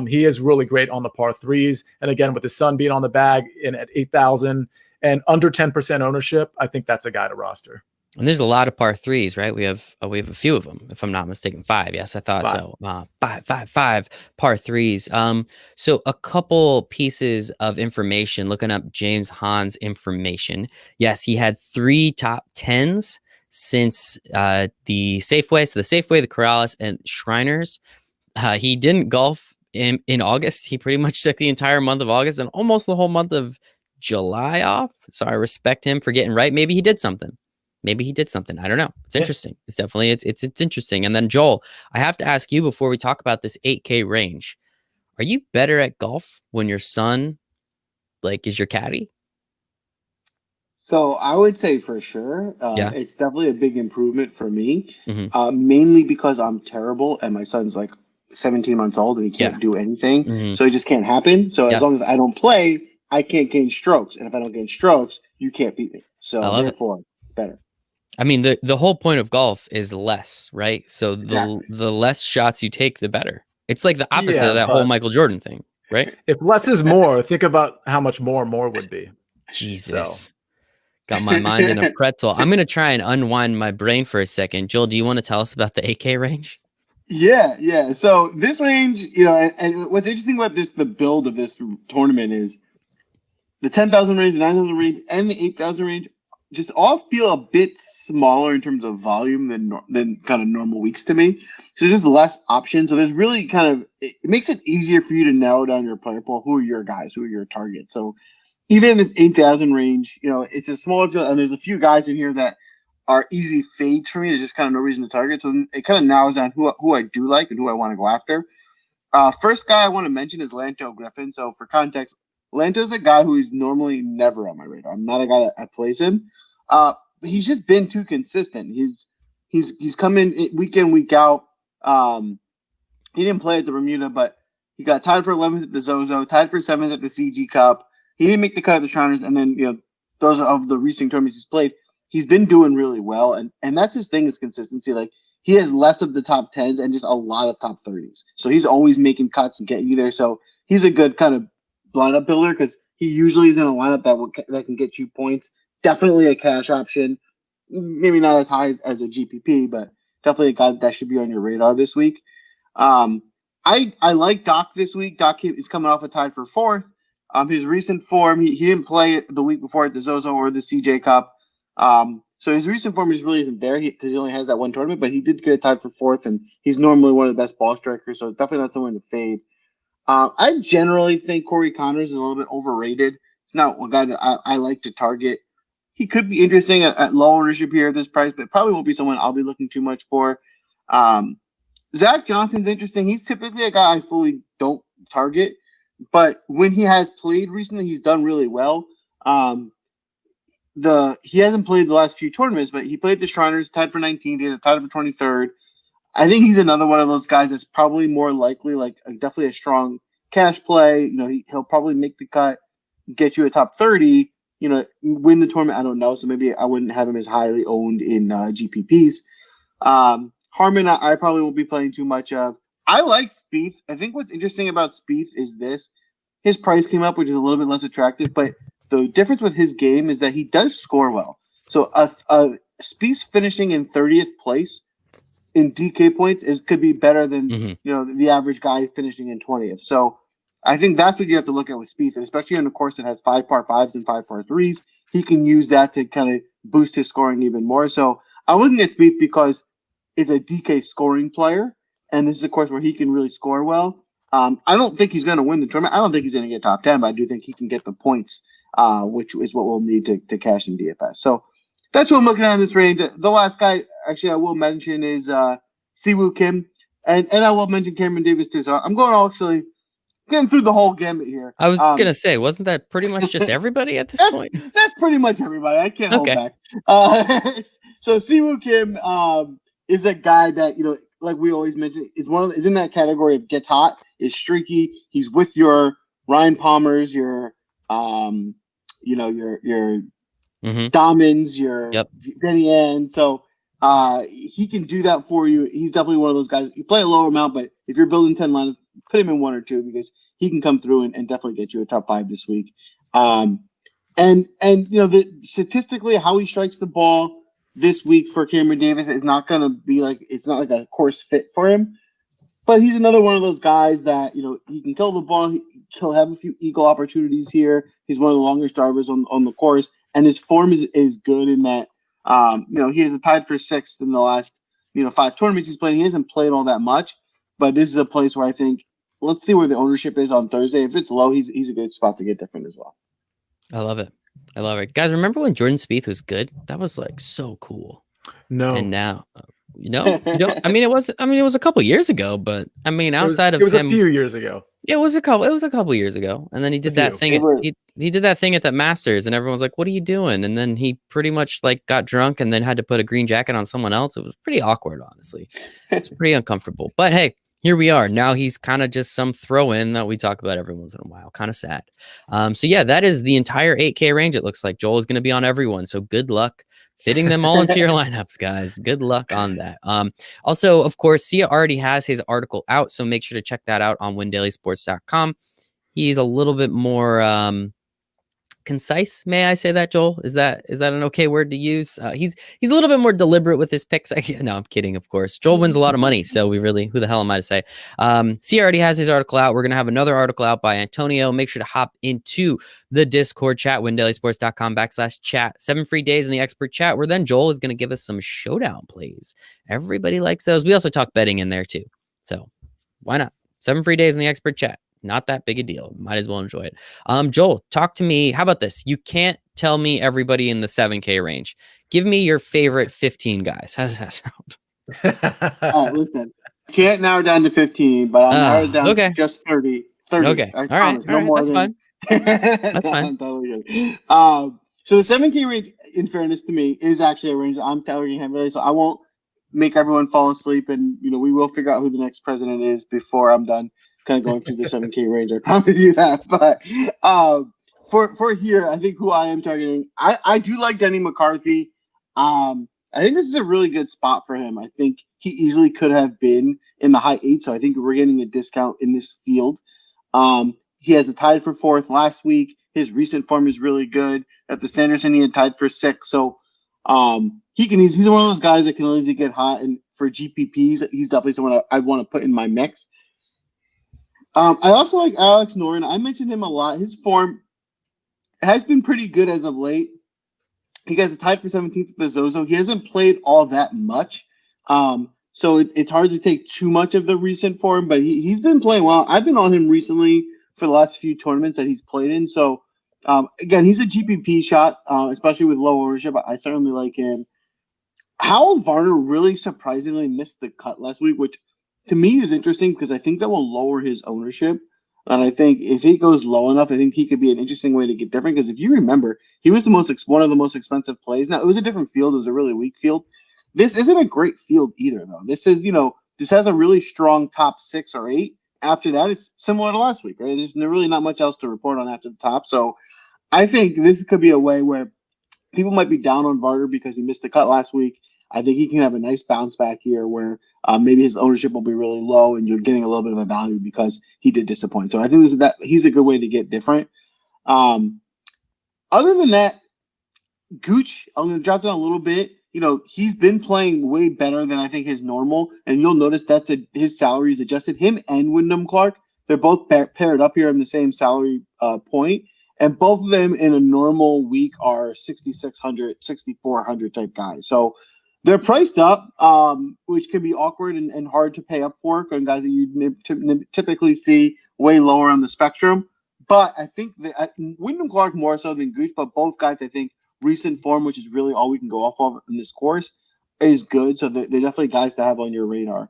He is really great on the par 3s. And again, with his son being on the bag and at 8,000 and under 10% ownership, I think that's a guy to roster. And there's a lot of par 3s, right? We have a few of them, if I'm not mistaken. 5. Yes, I thought 5. So. 5 par 3s. So a couple pieces of information, looking up James Hahn's information. Yes, he had 3 top 10s since the Safeway. So the Safeway, the Corrales, and Shriners. He didn't golf in August. He pretty much took the entire month of August and almost the whole month of July off. So I respect him for getting right. Maybe he did something. I don't know. It's interesting. It's definitely, it's interesting. And then Joel, I have to ask you before we talk about this 8K range, are you better at golf when your son is your caddy? So I would say for sure, it's definitely a big improvement for me, mainly because I'm terrible and my son's like 17 months old and he can't do anything. So it just can't happen. So as long as I don't play, I can't gain strokes. And if I don't gain strokes, you can't beat me. So therefore, better. I mean, the whole point of golf is less, right? So the less shots you take, the better. It's like the opposite of that whole Michael Jordan thing, right? If less is more, think about how much more would be. Jesus. So. Got my mind in a pretzel. I'm going to try and unwind my brain for a second. Joel, do you want to tell us about the 8K range? Yeah. So this range, and what's interesting about the build of this tournament is the 10,000 range, the 9,000 range, and the 8,000 range just all feel a bit smaller in terms of volume than kind of normal weeks to me. So there's just less options. So there's really it makes it easier for you to narrow down your player pool. Who are your guys? Who are your targets? So even in this 8,000 range, it's a smaller field, and there's a few guys in here that are easy fades for me. There's just kind of no reason to target. So it kind of narrows down who I do like and who I want to go after. First guy I want to mention is Lanto Griffin. So for context, Lanto's a guy who is normally never on my radar. I'm not a guy that plays him. But he's just been too consistent. He's come in week in, week out. He didn't play at the Bermuda, but he got tied for 11th at the Zozo, tied for 7th at the CG Cup. He didn't make the cut at the Shriners, and then those of the recent tournaments he's played, he's been doing really well, and that's his thing is consistency. Like he has less of the top 10s and just a lot of top 30s. So he's always making cuts and getting you there. So he's a good kind of lineup builder because he usually is in a lineup that can get you points. Definitely a cash option. Maybe not as high as a GPP, but definitely a guy that should be on your radar this week. I like Doc this week. Doc is coming off a tied for 4th. His recent form, he didn't play the week before at the Zozo or the CJ Cup. So his recent form just really isn't there because he only has that one tournament, but he did get a tied for 4th, and he's normally one of the best ball strikers, so definitely not someone to fade. I generally think Corey Connors is a little bit overrated. It's not a guy that I like to target. He could be interesting at low ownership here at this price, but probably won't be someone I'll be looking too much for. Zach Johnson's interesting. He's typically a guy I fully don't target, but when he has played recently, he's done really well. He hasn't played the last few tournaments, but he played the Shriners, tied for 19th, he had a tied for 23rd. I think he's another one of those guys that's probably more likely, definitely a strong cash play. He'll probably make the cut, get you a top 30. Win the tournament. I don't know, so maybe I wouldn't have him as highly owned in GPPs. Harman, I probably won't be playing too much of. I like Spieth. I think what's interesting about Spieth is this: his price came up, which is a little bit less attractive, but the difference with his game is that he does score well. So Spieth finishing in 30th place in DK points could be better than the average guy finishing in 20th. So I think that's what you have to look at with Spieth, especially on a course that has 5 par 5s and 5 par 3s. He can use that to kind of boost his scoring even more. So I'm looking at Spieth because it's a DK scoring player, and this is a course where he can really score well. I don't think he's going to win the tournament. I don't think he's going to get top 10, but I do think he can get the points, which is what we'll need to cash in DFS. So that's what I'm looking at in this range. The last guy, actually, I will mention is Siwoo Kim, and I will mention Cameron Davis too. So I'm going getting through the whole gamut here. I was going to say, wasn't that pretty much just everybody at this point? That's pretty much everybody. I can't hold back. So Siwoo Kim is a guy that, like we always mention, is in that category of gets hot, is streaky. He's with your Ryan Palmers, your Domins, your Denny Ann. So he can do that for you. He's definitely one of those guys. You play a lower amount, but if you're building 10 lineups, put him in 1 or 2 because he can come through and definitely get you a top 5 this week. And statistically, how he strikes the ball this week for Cameron Davis is not going to be it's not like a course fit for him. But he's another one of those guys that, he can kill the ball. He'll have a few eagle opportunities here. He's one of the longest drivers on the course. And his form is good in that, he has a tied for 6th in the last, 5 tournaments he's played. He hasn't played all that much, but this is a place where I think, let's see where the ownership is on Thursday. If it's low, he's a good spot to get different as well. I love it. Guys, remember when Jordan Spieth was good? That was so cool. No. And now, it was a couple years ago, but outside of him, it was a few years ago. It was a couple years ago. And then he did that thing. He did that thing at the Masters, and everyone's like, "What are you doing?" And then he pretty much got drunk and then had to put a green jacket on someone else. It was pretty awkward, honestly. It's pretty uncomfortable. But hey, here we are. Now he's kind of just some throw-in that we talk about every once in a while. Kind of sad. So yeah, that is the entire 8K range. It looks like Joel is going to be on everyone. So good luck fitting them all into your lineups, guys. Good luck on that. Also, of course, Sia already has his article out, so make sure to check that out on windailysports.com. He's a little bit more concise. May I say that, Joel? Is that an okay word to use? He's a little bit more deliberate with his picks. No, I'm kidding, of course. Joel wins a lot of money, so who the hell am I to say? Sia already has his article out. We're going to have another article out by Antonio. Make sure to hop into the Discord chat, windailysports.com/chat. 7 free days in the expert chat, where then Joel is going to give us some showdown plays. Everybody likes those. We also talk betting in there too. So why not? 7 free days in the expert chat. not that big a deal. Might as well enjoy it. Joel, talk to me. How about this? You can't tell me everybody in the 7K range. Give me your favorite 15 guys. How does that sound? All right, listen. Can't narrow down to 15, but I'm narrowed down to just 30. 30. Okay. I All promise. right. No more That's than... fine. That's fine. I'm totally good. So the 7K range, in fairness to me, is actually a range that I'm targeting heavily. So I won't make everyone fall asleep, and we will figure out who the next president is before I'm done kind of going through the 7K range. I promise you that. But for here, I think who I am targeting, I do like Denny McCarthy. I think this is a really good spot for him. I think he easily could have been in the high 8, so I think we're getting a discount in this field. He has a tied for 4th last week. His recent form is really good. At the Sanderson, he had tied for 6th. So he's one of those guys that can easily get hot. And for GPPs, he's definitely someone I'd want to put in my mix. I also like Alex Noren. I mentioned him a lot. His form has been pretty good as of late. He gets tied for 17th with the Zozo. He hasn't played all that much. So it's hard to take too much of the recent form, but he's been playing well. I've been on him recently for the last few tournaments that he's played in. So, again, he's a GPP shot, especially with low ownership. I certainly like him. Howell Varner really surprisingly missed the cut last week, which to me is interesting because I think that will lower his ownership. And I think if he goes low enough, I think he could be an interesting way to get different. Because if you remember, he was one of the most expensive plays. Now, it was a different field. It was a really weak field. This isn't a great field either, though. This is, this has a really strong top 6 or 8. After that, it's similar to last week, right? There's really not much else to report on after the top. So I think this could be a way where people might be down on Varner because he missed the cut last week. I think he can have a nice bounce back here where maybe his ownership will be really low and you're getting a little bit of a value because he did disappoint. So I think he's a good way to get different. Other than that, Gooch, I'm going to drop down a little bit. He's been playing way better than I think his normal, and you'll notice his salary is adjusted. Him and Wyndham Clark, they're both paired up here in the same salary point, and both of them in a normal week are 6,600, 6,400 type guys. So they're priced up, which can be awkward and hard to pay up for guys that you typically see way lower on the spectrum. But I think that Wyndham Clark more so than Gooch, but both guys I think recent form, which is really all we can go off of in this course, is good. So they're definitely guys to have on your radar.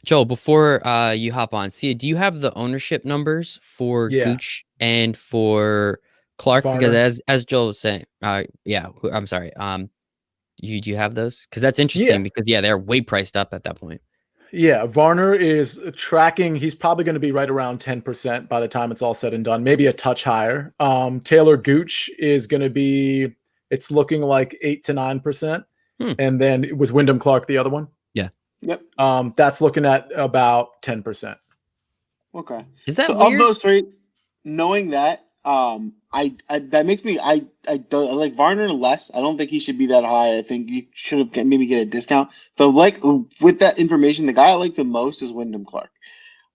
Joel, before you hop on, Sia, do you have the ownership numbers for Gooch and for Clark? Varner. Because as Joel was saying, I'm sorry. Do you have those? Because that's interesting because they're way priced up at that point. Yeah, Varner is tracking. He's probably going to be right around 10% by the time it's all said and done, maybe a touch higher. Taylor Gooch is going to be, it's looking like 8 to 9%. And then it was Wyndham Clark, the other one. Yeah. Yep. That's looking at about 10%. Okay. Is that so weird? Of those three, knowing that, that makes me, I like Varner less. I don't think he should be that high. I think you should have maybe get a discount. So with that information, the guy I like the most is Wyndham Clark.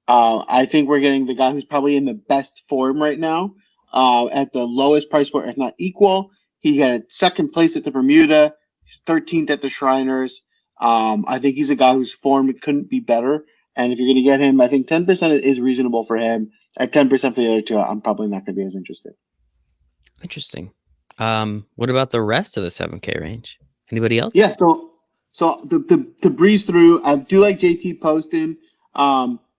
I think we're getting the guy who's probably in the best form right now, at the lowest price point, if not equal. He got second place at the Bermuda, 13th at the Shriners. I think he's a guy whose form couldn't be better. And if you're going to get him, I think 10% is reasonable for him. At 10% for the other two, I'm probably not going to be as interested. Interesting. What about the rest of the 7K range? Anybody else? Yeah. So to breeze through, I do like JT Poston.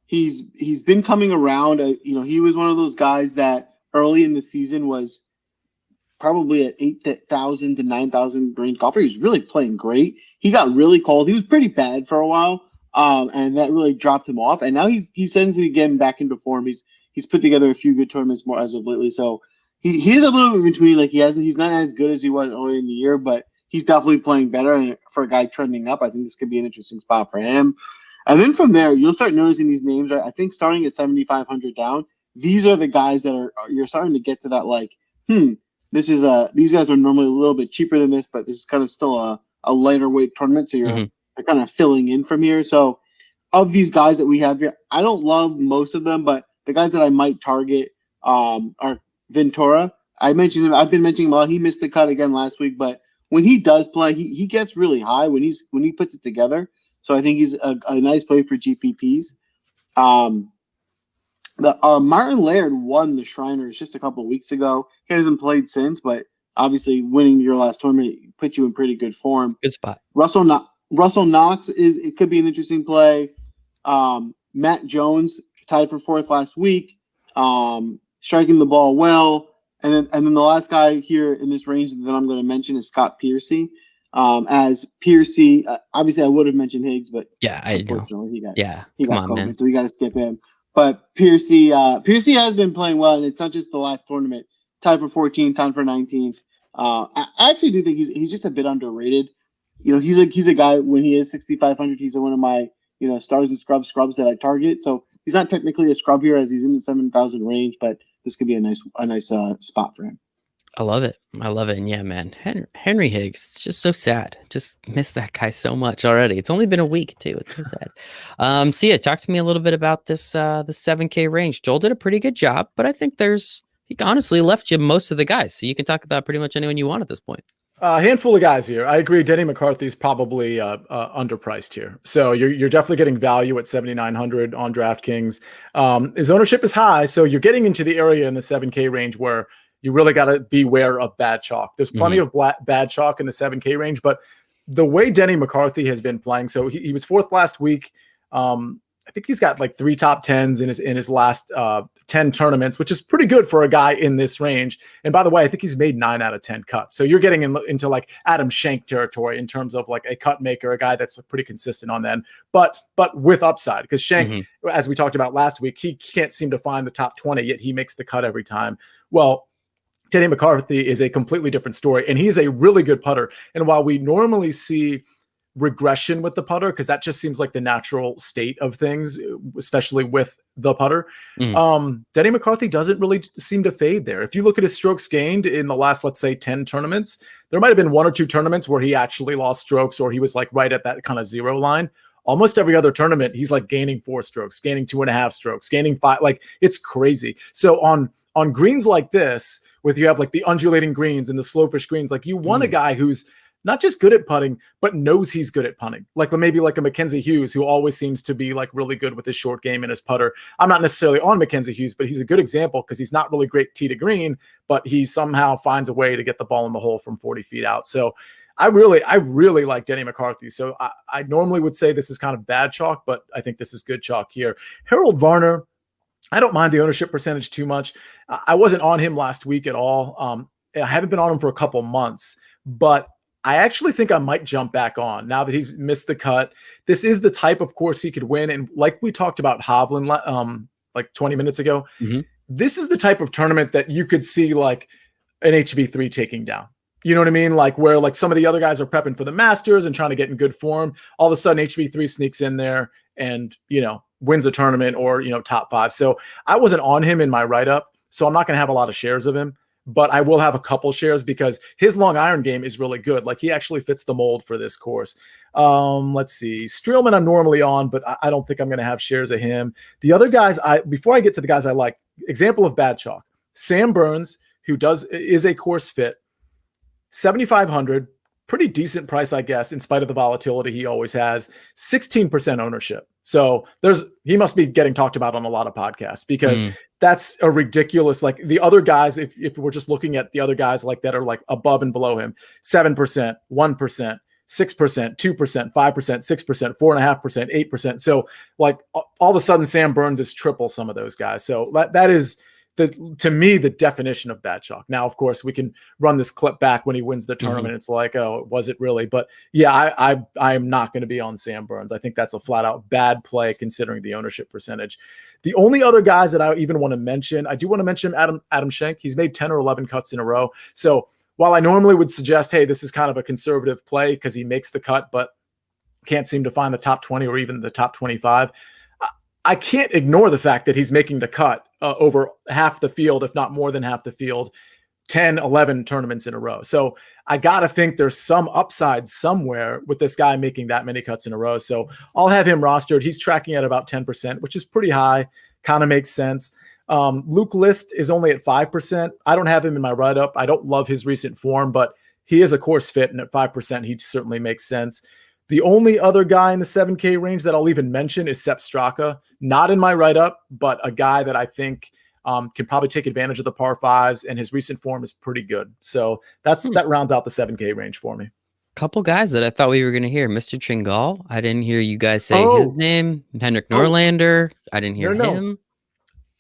He's been coming around. He was one of those guys that early in the season was probably at 8,000 to 9,000 range golfer. He was really playing great. He got really cold. He was pretty bad for a while. And that really dropped him off. And now he seems to be getting back into form. He's put together a few good tournaments more as of lately. So he's a little bit in between. Like he's not as good as he was earlier in the year, but he's definitely playing better. And for a guy trending up, I think this could be an interesting spot for him. And then from there, you'll start noticing these names. I think starting at 7,500 down, these are the guys that you're starting to get to that like, this is these guys are normally a little bit cheaper than this, but this is kind of still a lighter weight tournament. So you're kind of filling in from here. So of these guys that we have here, I don't love most of them, but the guys that I might target are Ventura. I mentioned him. I've been mentioning him a lot. He missed the cut again last week, but when he does play, he gets really high when he puts it together. So I think he's a nice play for GPPs. Martin Laird won the Shriners just a couple of weeks ago. He hasn't played since, but obviously winning your last tournament put you in pretty good form. Good spot. Russell Knox it could be an interesting play. Matt Jones tied for fourth last week, striking the ball well. And then the last guy here in this range that I'm going to mention is Scott Piercy. As Piercy, obviously I would have mentioned Higgs, but unfortunately he got COVID, man. So we got to skip him. But Piercy has been playing well, and it's not just the last tournament. Tied for 14th, tied for 19th. I actually do think he's just a bit underrated. You know, he's a guy when he is 6,500. He's one of my stars and scrubs that I target. So he's not technically a scrub here as he's in the 7,000 range, but this could be a nice spot for him. I love it. And yeah, man, Henry Higgs, it's just so sad. Just miss that guy so much already. It's only been a week too. It's so sad. Sia, talk to me a little bit about this, the 7K range. Joel did a pretty good job, but I think he honestly left you most of the guys. So you can talk about pretty much anyone you want at this point. A handful of guys here. I agree. Denny McCarthy is probably underpriced here. So you're definitely getting value at 7,900 on DraftKings. His ownership is high. So you're getting into the area in the 7K range where you really got to beware of bad chalk. There's plenty of bad chalk in the 7K range, but the way Denny McCarthy has been playing, so he was fourth last week. I think he's got like 3 top 10s in his last 10 tournaments, which is pretty good for a guy in this range. And by the way, I think he's made 9 out of 10 cuts. So you're getting into like Adam Schenk territory in terms of like a cut maker, a guy that's pretty consistent on them, but with upside. Because Schenk, as we talked about last week, he can't seem to find the top 20, yet he makes the cut every time. Well, Denny McCarthy is a completely different story, and he's a really good putter. And while we normally see regression with the putter, because that just seems like the natural state of things, especially with the putter, Denny McCarthy doesn't really seem to fade there. If you look at his strokes gained in the last, let's say, 10 tournaments, there might have been 1 or 2 tournaments where he actually lost strokes, or he was like right at that kind of 0 line. Almost every other tournament, he's like gaining 4 strokes, gaining 2.5 strokes, gaining 5. Like, it's crazy. So on greens like this, with you have like the undulating greens and the slopish greens, like you want a guy who's not just good at putting, but knows he's good at putting. Like maybe like a Mackenzie Hughes, who always seems to be like really good with his short game and his putter. I'm not necessarily on Mackenzie Hughes, but he's a good example because he's not really great tee to green, but he somehow finds a way to get the ball in the hole from 40 feet out. So I really like Denny McCarthy. So I normally would say this is kind of bad chalk, but I think this is good chalk here. Harold Varner, I don't mind the ownership percentage too much. I wasn't on him last week at all. I haven't been on him for a couple months, but I actually think I might jump back on now that he's missed the cut. This is the type of course he could win. And like we talked about Hovland like 20 minutes ago, this is the type of tournament that you could see like an HV3 taking down. You know what I mean? Like where like some of the other guys are prepping for the Masters and trying to get in good form. All of a sudden HV3 sneaks in there and, wins a tournament or, top 5. So I wasn't on him in my write-up, so I'm not going to have a lot of shares of him, but I will have a couple shares because his long iron game is really good. Like he actually fits the mold for this course. Let's see. Streelman I'm normally on, but I don't think I'm going to have shares of him. The other guys, before I get to the guys I like, example of bad chalk, Sam Burns, who is a course fit, 7,500, pretty decent price, I guess, in spite of the volatility he always has, 16% ownership. So he must be getting talked about on a lot of podcasts because that's a ridiculous, like the other guys, if we're just looking at the other guys like that are like above and below him, 7%, 1%, 6%, 2%, 5%, 6%, 4.5%, 8%. So like all of a sudden Sam Burns is triple some of those guys. So that is to me, the definition of bad chalk. Now, of course, we can run this clip back when he wins the tournament. It's like, oh, was it really? But yeah, I am not going to be on Sam Burns. I think that's a flat out bad play considering the ownership percentage. The only other guys that I even want to mention, I do want to mention Adam Schenk. He's made 10 or 11 cuts in a row. So while I normally would suggest, hey, this is kind of a conservative play because he makes the cut, but can't seem to find the top 20 or even the top 25, I can't ignore the fact that he's making the cut over half the field, if not more than half the field, 10, 11 tournaments in a row. So I got to think there's some upside somewhere with this guy making that many cuts in a row. So I'll have him rostered. He's tracking at about 10%, which is pretty high. Kind of makes sense. Luke List is only at 5%. I don't have him in my write-up. I don't love his recent form, but he is a course fit, and at 5%, he certainly makes sense. The only other guy in the 7K range that I'll even mention is Sepp Straka. Not in my write-up, but a guy that I think can probably take advantage of the par fives, and his recent form is pretty good. So that rounds out the 7K range for me. Couple guys that I thought we were going to hear. Mr. Tringal. I didn't hear you guys say his name. Henrik Norlander. I didn't hear him.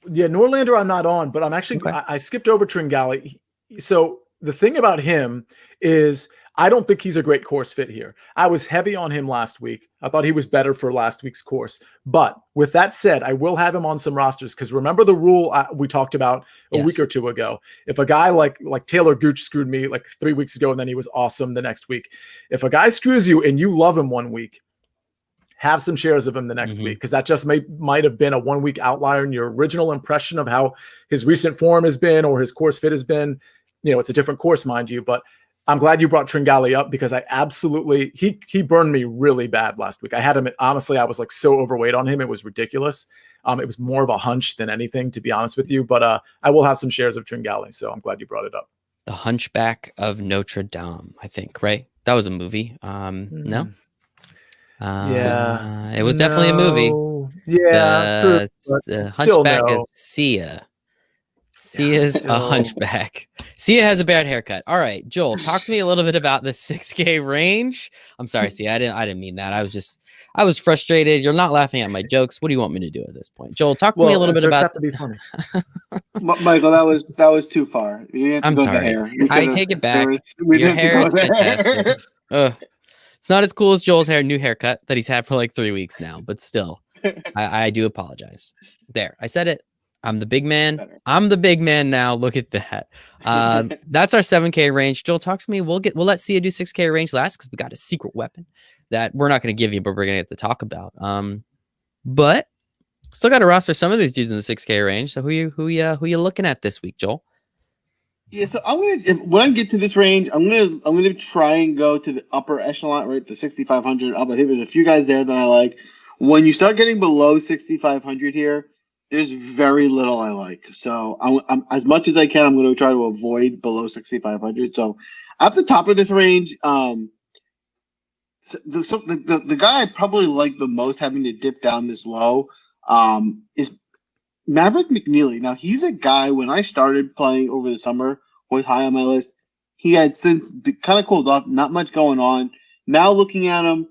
Yeah, Norlander I'm not on, but I'm actually I skipped over Tringali. So the thing about him is I don't think he's a great course fit here. I was heavy on him last week. I thought he was better for last week's course. But with that said, I will have him on some rosters because remember the rule we talked about a week or two ago. If a guy like Taylor Gooch screwed me like 3 weeks ago and then he was awesome the next week. If a guy screws you and you love him 1 week, have some shares of him the next week because that just might have been a 1 week outlier in your original impression of how his recent form has been or his course fit has been. You know, it's a different course, mind you, but I'm glad you brought Tringali up because I absolutely he burned me really bad last week. I had him honestly, I was like so overweight on him, it was ridiculous. It was more of a hunch than anything, to be honest with you. But I will have some shares of Tringali, so I'm glad you brought it up. The Hunchback of Notre Dame, I think, right? That was a movie. No. Yeah, it was definitely a movie. Yeah, the Hunchback of Sia. Sia's a hunchback. Sia has a bad haircut. All right, Joel, talk to me a little bit about the 6K range. I'm sorry, Sia, I didn't mean that. I was frustrated. You're not laughing at my jokes. What do you want me to do at this point, Joel? Talk to me a little bit about. Have to be funny. Michael, that was too far. You didn't have to I'm sorry. I take it back. Your hair is fantastic. It's not as cool as Joel's hair, new haircut that he's had for like 3 weeks now, but still, I do apologize. There, I said it. I'm the big man. I'm the big man now. Look at that. That's our 7K range. Joel, talk to me. We'll let Sia do 6K range last because we got a secret weapon that we're not going to give you, but we're going to have to talk about. But still got to roster some of these dudes in the 6K range. So who you looking at this week, Joel? Yeah, so when I get to this range, I'm gonna try and go to the upper echelon, right, the 6,500 up. I think there's a few guys there that I like. When you start getting below 6,500 here, there's very little I like. So I'm as much as I can, I'm going to try to avoid below 6,500. So at the top of this range, the guy I probably like the most having to dip down this low is Maverick McNeely. Now, he's a guy, when I started playing over the summer, was high on my list. He had since kind of cooled off, not much going on. Now looking at him,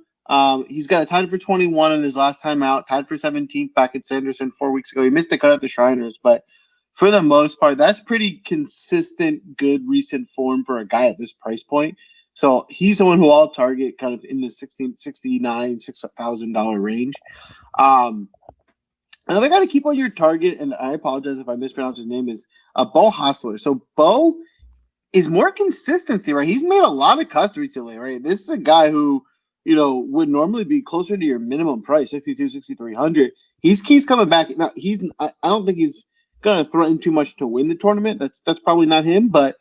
he's got a tied for 21 in his last time out, tied for 17th back at Sanderson 4 weeks ago. He missed the cut at the Shriners, but for the most part, that's pretty consistent, good recent form for a guy at this price point. So he's the one who I'll target kind of in the $6,000 range. Another guy to keep on your target, and I apologize if I mispronounce his name, is Bo Hostler. So Bo is more consistency, right? He's made a lot of cuts recently, right? This is a guy who, you know, would normally be closer to your minimum price, 62, 6,300. He's coming back. Now, I don't think he's going to threaten too much to win the tournament. That's probably not him, but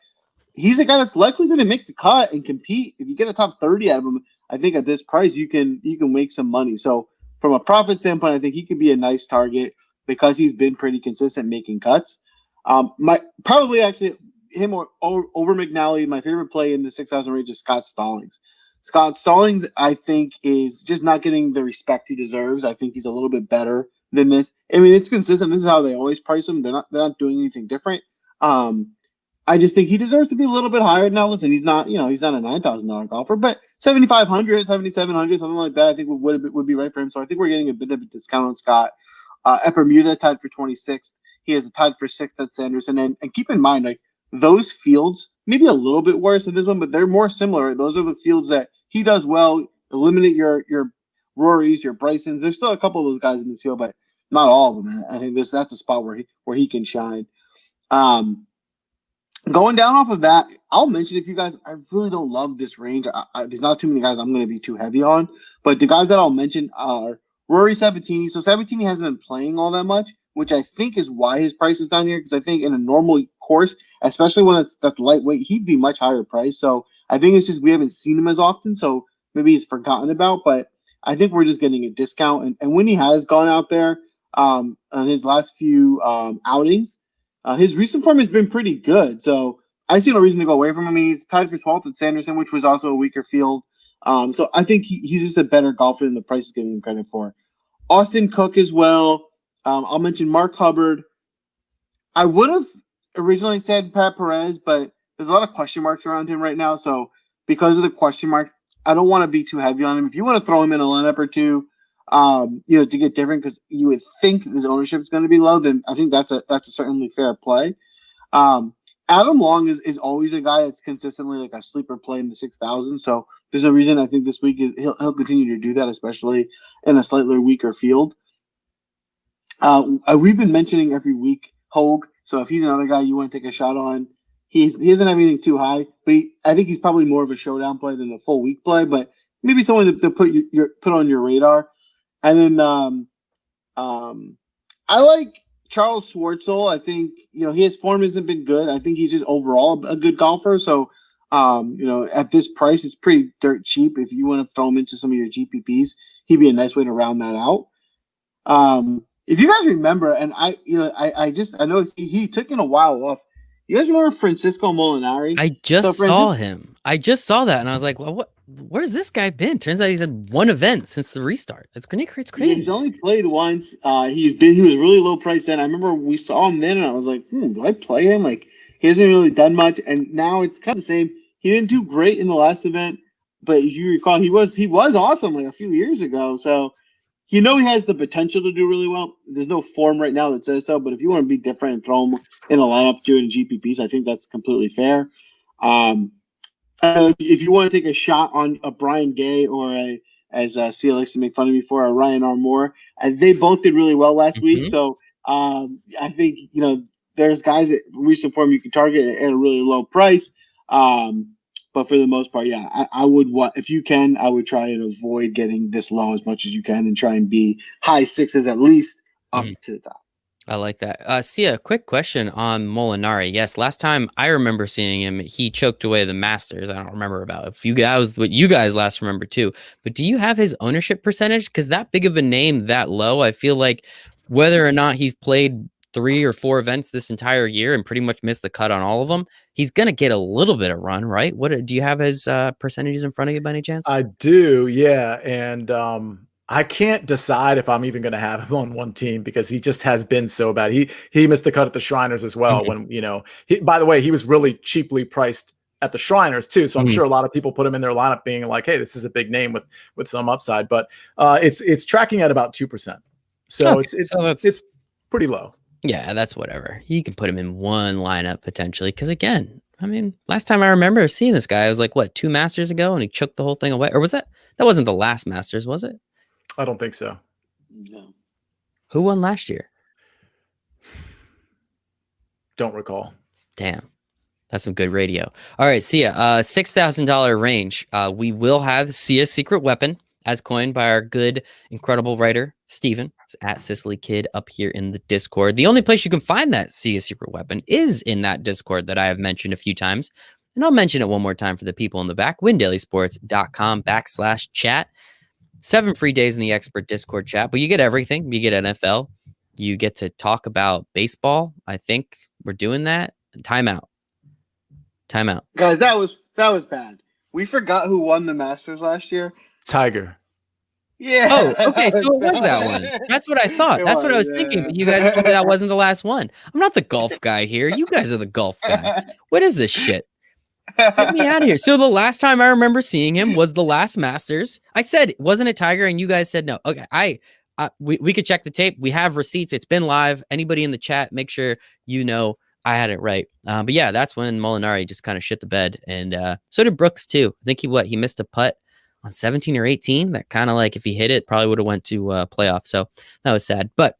he's a guy that's likely going to make the cut and compete. If you get a top 30 out of him, I think at this price you can make some money. So from a profit standpoint, I think he could be a nice target because he's been pretty consistent making cuts. Probably actually him or over McNally. My favorite play in the 6,000 range is Scott Stallings. Scott Stallings, I think, is just not getting the respect he deserves. I think he's a little bit better than this. I mean, it's consistent. This is how they always price him. They're not doing anything different. I just think he deserves to be a little bit higher. Now, listen, he's not a $9,000 golfer, but 7,500, 7,700, something like that, I think would be right for him. So I think we're getting a bit of a discount on Scott. At Bermuda, tied for 26th. He has a tied for 6th at Sanderson. And keep in mind, like, those fields, maybe a little bit worse than this one, but they're more similar. Those are the fields that he does well. Eliminate your Rorys, your Brysons. There's still a couple of those guys in this field, but not all of them. I think that's a spot where he can shine. Going down off of that, I'll mention if you guys, I really don't love this range. There's not too many guys I'm going to be too heavy on, but the guys that I'll mention are Rory Sabatini. So Sabatini hasn't been playing all that much, which I think is why his price is down here. Because I think in a normal course, especially when that's lightweight, he'd be much higher price. So I think it's just we haven't seen him as often, so maybe he's forgotten about. But I think we're just getting a discount. And when he has gone out there on his last few outings, his recent form has been pretty good. So I see no reason to go away from him. He's tied for 12th at Sanderson, which was also a weaker field. So I think he's just a better golfer than the price is giving him credit for. Austin Cook as well. I'll mention Mark Hubbard. I would have originally said Pat Perez, but there's a lot of question marks around him right now. So because of the question marks, I don't want to be too heavy on him. If you want to throw him in a lineup or two, to get different, because you would think his ownership is going to be low, then I think that's a certainly fair play. Adam Long is always a guy that's consistently like a sleeper play in the 6,000. So there's a reason I think this week he'll continue to do that, especially in a slightly weaker field. We've been mentioning every week Hogue. So if he's another guy you want to take a shot on, he doesn't have anything too high, but I think he's probably more of a showdown play than a full week play, but maybe someone to put on your radar. And then I like Charles Schwartzel. I think, his form hasn't been good. I think he's just overall a good golfer. So, at this price, it's pretty dirt cheap. If you want to throw him into some of your GPPs, he'd be a nice way to round that out. If you guys remember, and I know he took in a while off. You guys remember Francisco Molinari? I just saw him. I just saw that, and I was like, well, where's this guy been? Turns out he's had one event since the restart. It's crazy. He's only played once. He was really low priced then. I remember we saw him then, and I was like, do I play him? Like, he hasn't really done much, and now it's kind of the same. He didn't do great in the last event, but if you recall, he was awesome like a few years ago. So he has the potential to do really well. There's no form right now that says so, but if you want to be different and throw him in a lineup during GPPs, I think that's completely fair. If you want to take a shot on a Brian Gay or as Sia likes to make fun of me for, a Ryan R. Moore, they both did really well last week. So I think, there's guys that recent form you can target at a really low price. But for the most part, yeah, I would if you can, I would try and avoid getting this low as much as you can and try and be high sixes at least up to the top. I like that. Sia, quick question on Molinari. Yes, last time I remember seeing him, he choked away the Masters. I don't remember what you guys last remember too. But do you have his ownership percentage? Because that big of a name, that low, I feel like whether or not he's played 3 or 4 events this entire year and pretty much missed the cut on all of them, he's going to get a little bit of run, right? What do you have his percentages in front of you by any chance? I do, yeah. And I can't decide if I'm even going to have him on one team because he just has been so bad. He missed the cut at the Shriners as well. When by the way, he was really cheaply priced at the Shriners too. So I'm sure a lot of people put him in their lineup being like, hey, this is a big name with some upside. But it's tracking at about 2%. So it's pretty low. Yeah, that's whatever. You can put him in one lineup potentially. Because again, I mean, last time I remember seeing this guy, I was like, 2 Masters ago, and he choked the whole thing away. Or was that wasn't the last Masters, was it? I don't think so. No. Who won last year? Don't recall. Damn. That's some good radio. All right, Sia, $6,000 range. We will have Sia's secret weapon as coined by our good, incredible writer, Steven, at Sicily Kid up here in the Discord. The only place you can find that Sia's secret weapon is in that Discord that I have mentioned a few times. And I'll mention it one more time for the people in the back, windailysports.com/chat. 7 free days in the expert Discord chat, but you get everything. You get NFL. You get to talk about baseball. I think we're doing that. Timeout. Guys, that was bad. We forgot who won the Masters last year. Tiger. Yeah. Oh, okay. So it was that one. That's what I thought. That's what I was thinking. But you guys told me that wasn't the last one. I'm not the golf guy here. You guys are the golf guy. What is this shit? Get me out of here. So the last time I remember seeing him was the last Masters. I said, wasn't it Tiger? And you guys said no. Okay. We could check the tape. We have receipts. It's been live. Anybody in the chat, make sure I had it right. But yeah, that's when Molinari just kind of shit the bed. And so did Brooks too. I think he missed a putt on 17 or 18. That kind of like, if he hit it, probably would have went to playoff. So that was sad. But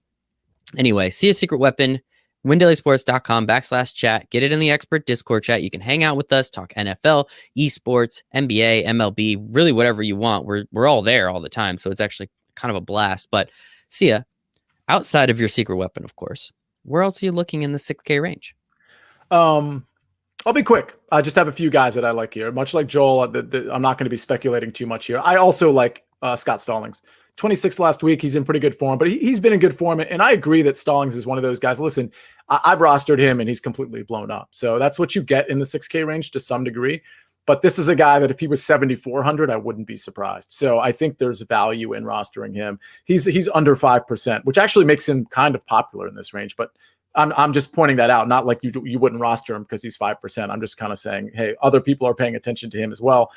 anyway, see a secret weapon, windailysports.com/chat. Get it in the expert Discord chat. You can hang out with us, talk NFL, esports, NBA, MLB, really whatever you want. We're all there all the time. So it's actually kind of a blast. But Sia, outside of your secret weapon, of course, where else are you looking in the 6K range? I'll be quick. I just have a few guys that I like here. Much like Joel, I'm not going to be speculating too much here. I also like Scott Stallings. 26 last week. He's in pretty good form, but he's been in good form. And I agree that Stallings is one of those guys. Listen, I've rostered him and he's completely blown up. So that's what you get in the 6K range to some degree. But this is a guy that if he was 7,400, I wouldn't be surprised. So I think there's value in rostering him. He's under 5%, which actually makes him kind of popular in this range. But I'm just pointing that out, not like you wouldn't roster him because he's 5%. I'm just kind of saying, hey, other people are paying attention to him as well.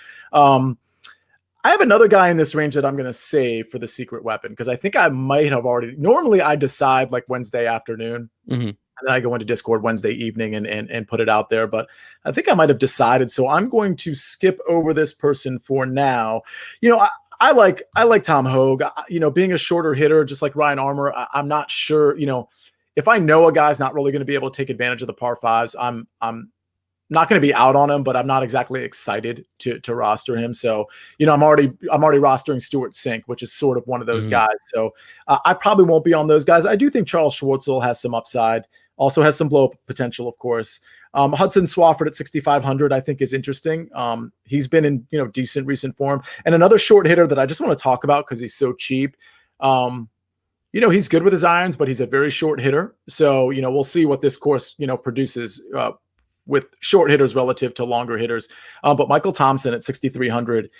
I have another guy in this range that I'm going to save for the secret weapon because I think I might have already. Normally, I decide like Wednesday afternoon, and then I go into Discord Wednesday evening and put it out there. But I think I might have decided, so I'm going to skip over this person for now. I like Tom Hogue. Being a shorter hitter, just like Ryan Armour, I'm not sure. If I know a guy's not really going to be able to take advantage of the par fives, I'm not going to be out on him, but I'm not exactly excited to roster him. So, I'm already rostering Stuart Sink, which is sort of one of those guys. So I probably won't be on those guys. I do think Charles Schwartzel has some upside, also has some blow up potential, of course. Hudson Swafford at 6,500, I think is interesting. He's been in, decent recent form. And another short hitter that I just want to talk about because he's so cheap. He's good with his irons, but he's a very short hitter. So, we'll see what this course, produces, with short hitters relative to longer hitters. But Michael Thompson at 6,300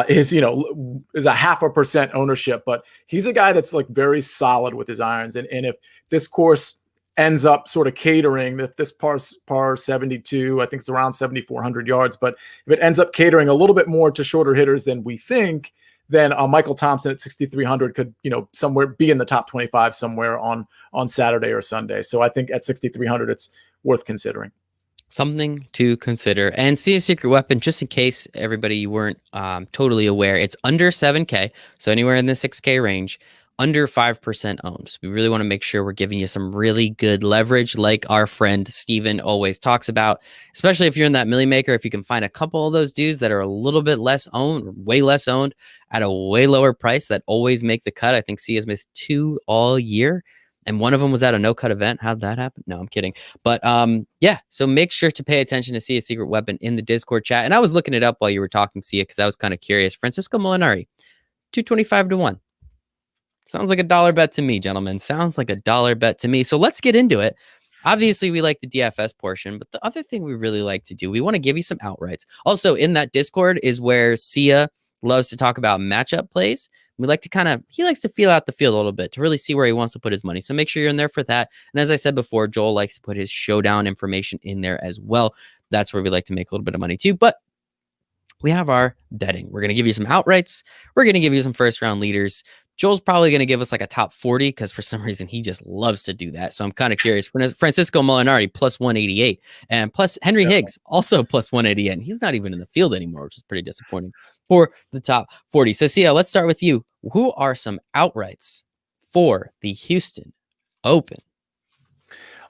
is a 0.5% ownership, but he's a guy that's like very solid with his irons. And if this course ends up sort of catering, if this par 72, I think it's around 7,400 yards, but if it ends up catering a little bit more to shorter hitters than we think, then Michael Thompson at 6,300 could, somewhere be in the top 25 somewhere on Saturday or Sunday. So I think at 6,300, it's worth considering. Something to consider. And see a secret weapon, just in case everybody you weren't totally aware, it's under 7K, so anywhere in the 6K range, under 5% owned. So we really want to make sure we're giving you some really good leverage, like our friend Steven always talks about, especially if you're in that milli maker. If you can find a couple of those dudes that are a little bit less owned, or way less owned, at a way lower price, that always make the cut. I think C has missed 2 all year, and one of them was at a no-cut event. How'd that happen? No, I'm kidding. But yeah, so make sure to pay attention to See a Secret Weapon in the Discord chat. And I was looking it up while you were talking, Sia, because I was kind of curious. Francisco Molinari, 225 to 1. Sounds like a dollar bet to me, gentlemen. Sounds like a dollar bet to me. So let's get into it. Obviously, we like the DFS portion, but the other thing we really like to do, we want to give you some outrights. Also, in that Discord is where Sia loves to talk about matchup plays. We like to he likes to feel out the field a little bit to really see where he wants to put his money. So make sure you're in there for that. And as I said before, Joel likes to put his showdown information in there as well. That's where we like to make a little bit of money too. But we have our betting. We're going to give you some outrights. We're going to give you some first round leaders. Joel's probably going to give us like a top 40 because for some reason he just loves to do that. So I'm kind of curious. Francisco Molinari plus 188 and plus Henry Higgs also plus 188. And he's not even in the field anymore, which is pretty disappointing for the top 40. So Sia, let's start with you. Who are some outrights for the Houston Open?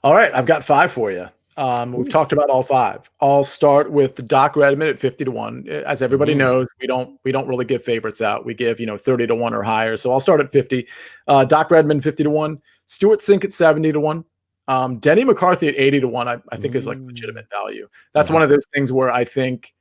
All right, I've got 5 for you. We've talked about all 5. I'll start with Doc Redman at 50 to 1. As everybody knows, we don't really give favorites out. We give 30 to 1 or higher. So I'll start at 50. Doc Redman 50 to 1. Stuart Sink at 70 to 1. Denny McCarthy at 80 to 1. I think is like legitimate value. That's one of those things where I think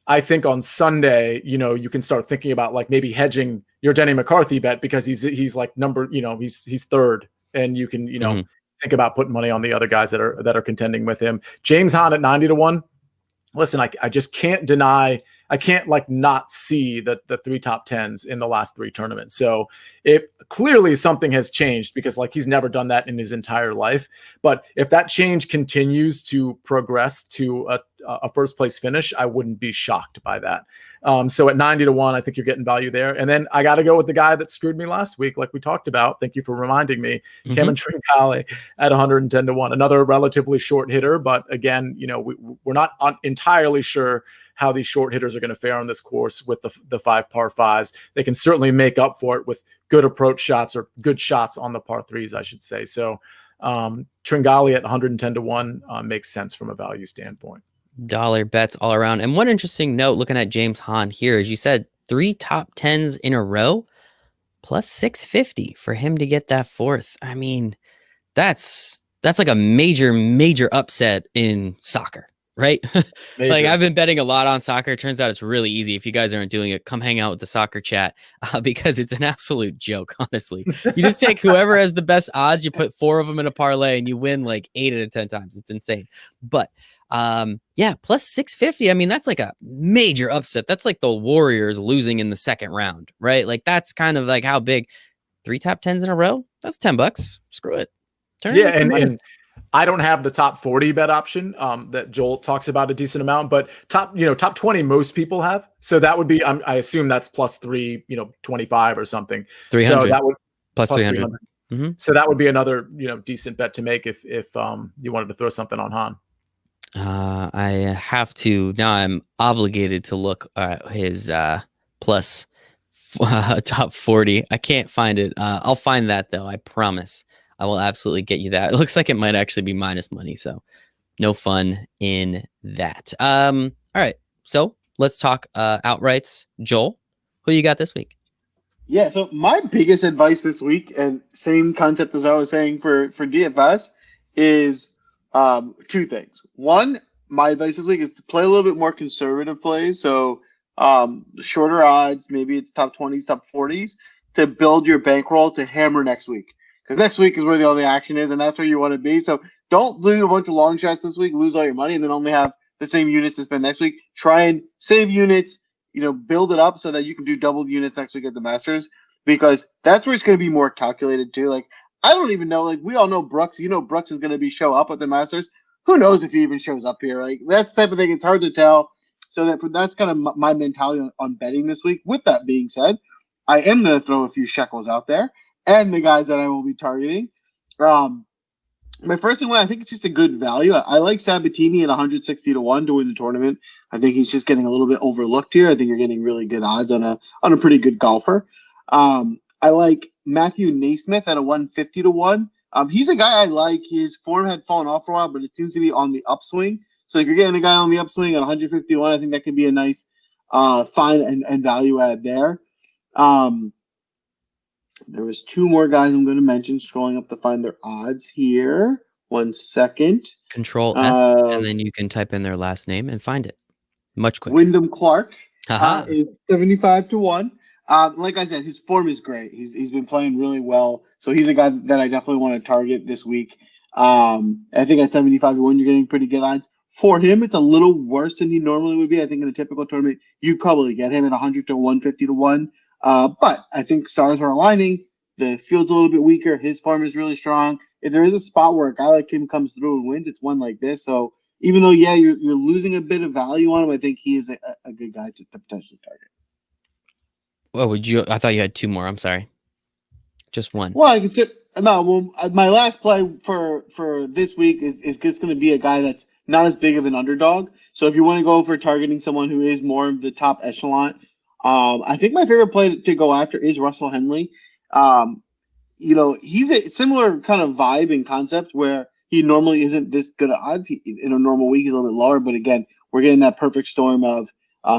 on Sunday, you can start thinking about like maybe hedging your Denny McCarthy bet because he's like he's third, and you can think about putting money on the other guys that are contending with him. James Hahn at 90 to 1. Listen, I just can't deny. I can't not see the 3 top 10s in the last 3 tournaments. So it clearly something has changed because he's never done that in his entire life. But if that change continues to progress to a first place finish, I wouldn't be shocked by that. So at 90 to 1, I think you're getting value there. And then I got to go with the guy that screwed me last week, like we talked about. Thank you for reminding me. Cameron Tringale at 110 to 1, another relatively short hitter. But again, we're not entirely sure how these short hitters are going to fare on this course with the 5 par 5s. They can certainly make up for it with good approach shots or good shots on the par 3s, I should say. So Tringale at 110 to 1 makes sense from a value standpoint. Dollar bets all around. And one interesting note looking at James Hahn here, as you said, 3 top 10s in a row, plus 650 for him to get that 4th. I mean, that's like a major upset in soccer, right? Like I've been betting a lot on soccer. It turns out it's really easy. If you guys aren't doing it, come hang out with the soccer chat because it's an absolute joke, honestly. You just take whoever has the best odds, you put 4 of them in a parlay and you win like 8 out of 10 times. It's insane. But Yeah, plus 650. I mean, that's like a major upset. That's like the Warriors losing in the second round, right? Like that's kind of like how big 3 top 10s in a row. That's $10. Screw it. Turn it into money. And I don't have the top 40 bet option that Joel talks about a decent amount, but top 20 most people have. So that would be I assume that's plus 325 or something. 300. So that would plus 300. Mm-hmm. So that would be another decent bet to make if you wanted to throw something on Han. I have to now. I'm obligated to look at his plus top 40. I can't find it. I'll find that though. I promise. I will absolutely get you that. It looks like it might actually be minus money, so no fun in that. All right, so let's talk outrights. Joel, who you got this week? Yeah, so my biggest advice this week, and same concept as I was saying for DFS, is two things. One, my advice this week is to play a little bit more conservative plays. So shorter odds, maybe it's top 20s, top 40s, to build your bankroll to hammer next week. Because next week is where all the action is, and that's where you want to be. So don't do a bunch of long shots this week, lose all your money, and then only have the same units to spend next week. Try and save units, build it up so that you can do double the units next week at the Masters, because that's where it's going to be more calculated too. Like, I don't even know. Like, we all know Brooks. Brooks is going to show up at the Masters. Who knows if he even shows up here? Like, that's the type of thing. It's hard to tell. So that's kind of my mentality on betting this week. With that being said, I am going to throw a few shekels out there and the guys that I will be targeting. My first thing, I think it's just a good value. I like Sabatini at 160 to 1 to win the tournament. I think he's just getting a little bit overlooked here. I think you're getting really good odds on a pretty good golfer. I like Matthew Naismith at a 150 to 1. He's a guy I like. His form had fallen off for a while, but it seems to be on the upswing. So if you're getting a guy on the upswing at 150 to 1, I think that could be a nice find and value add there. There was two more guys I'm going to mention, scrolling up to find their odds here. 1 second. Control F, and then you can type in their last name and find it much quicker. Wyndham Clark is 75 to 1. Like I said, his form is great. He's been playing really well. So he's a guy that I definitely want to target this week. I think at 75 to 1, you're getting pretty good odds. For him, it's a little worse than he normally would be. I think in a typical tournament, you probably get him at 100 to 150 to 1. But I think stars are aligning. The field's a little bit weaker. His form is really strong. If there is a spot where a guy like him comes through and wins, it's one like this. So even though, you're losing a bit of value on him, I think he is a good guy to potentially target. Well, I thought you had two more. I'm sorry. Just one. Well, I can say, no, well, my last play for this week is just going to be a guy that's not as big of an underdog. So if you want to go for targeting someone who is more of the top echelon, I think my favorite play to go after is Russell Henley. He's a similar kind of vibe and concept where he normally isn't this good at odds. In a normal week, he's a little bit lower. But again, we're getting that perfect storm of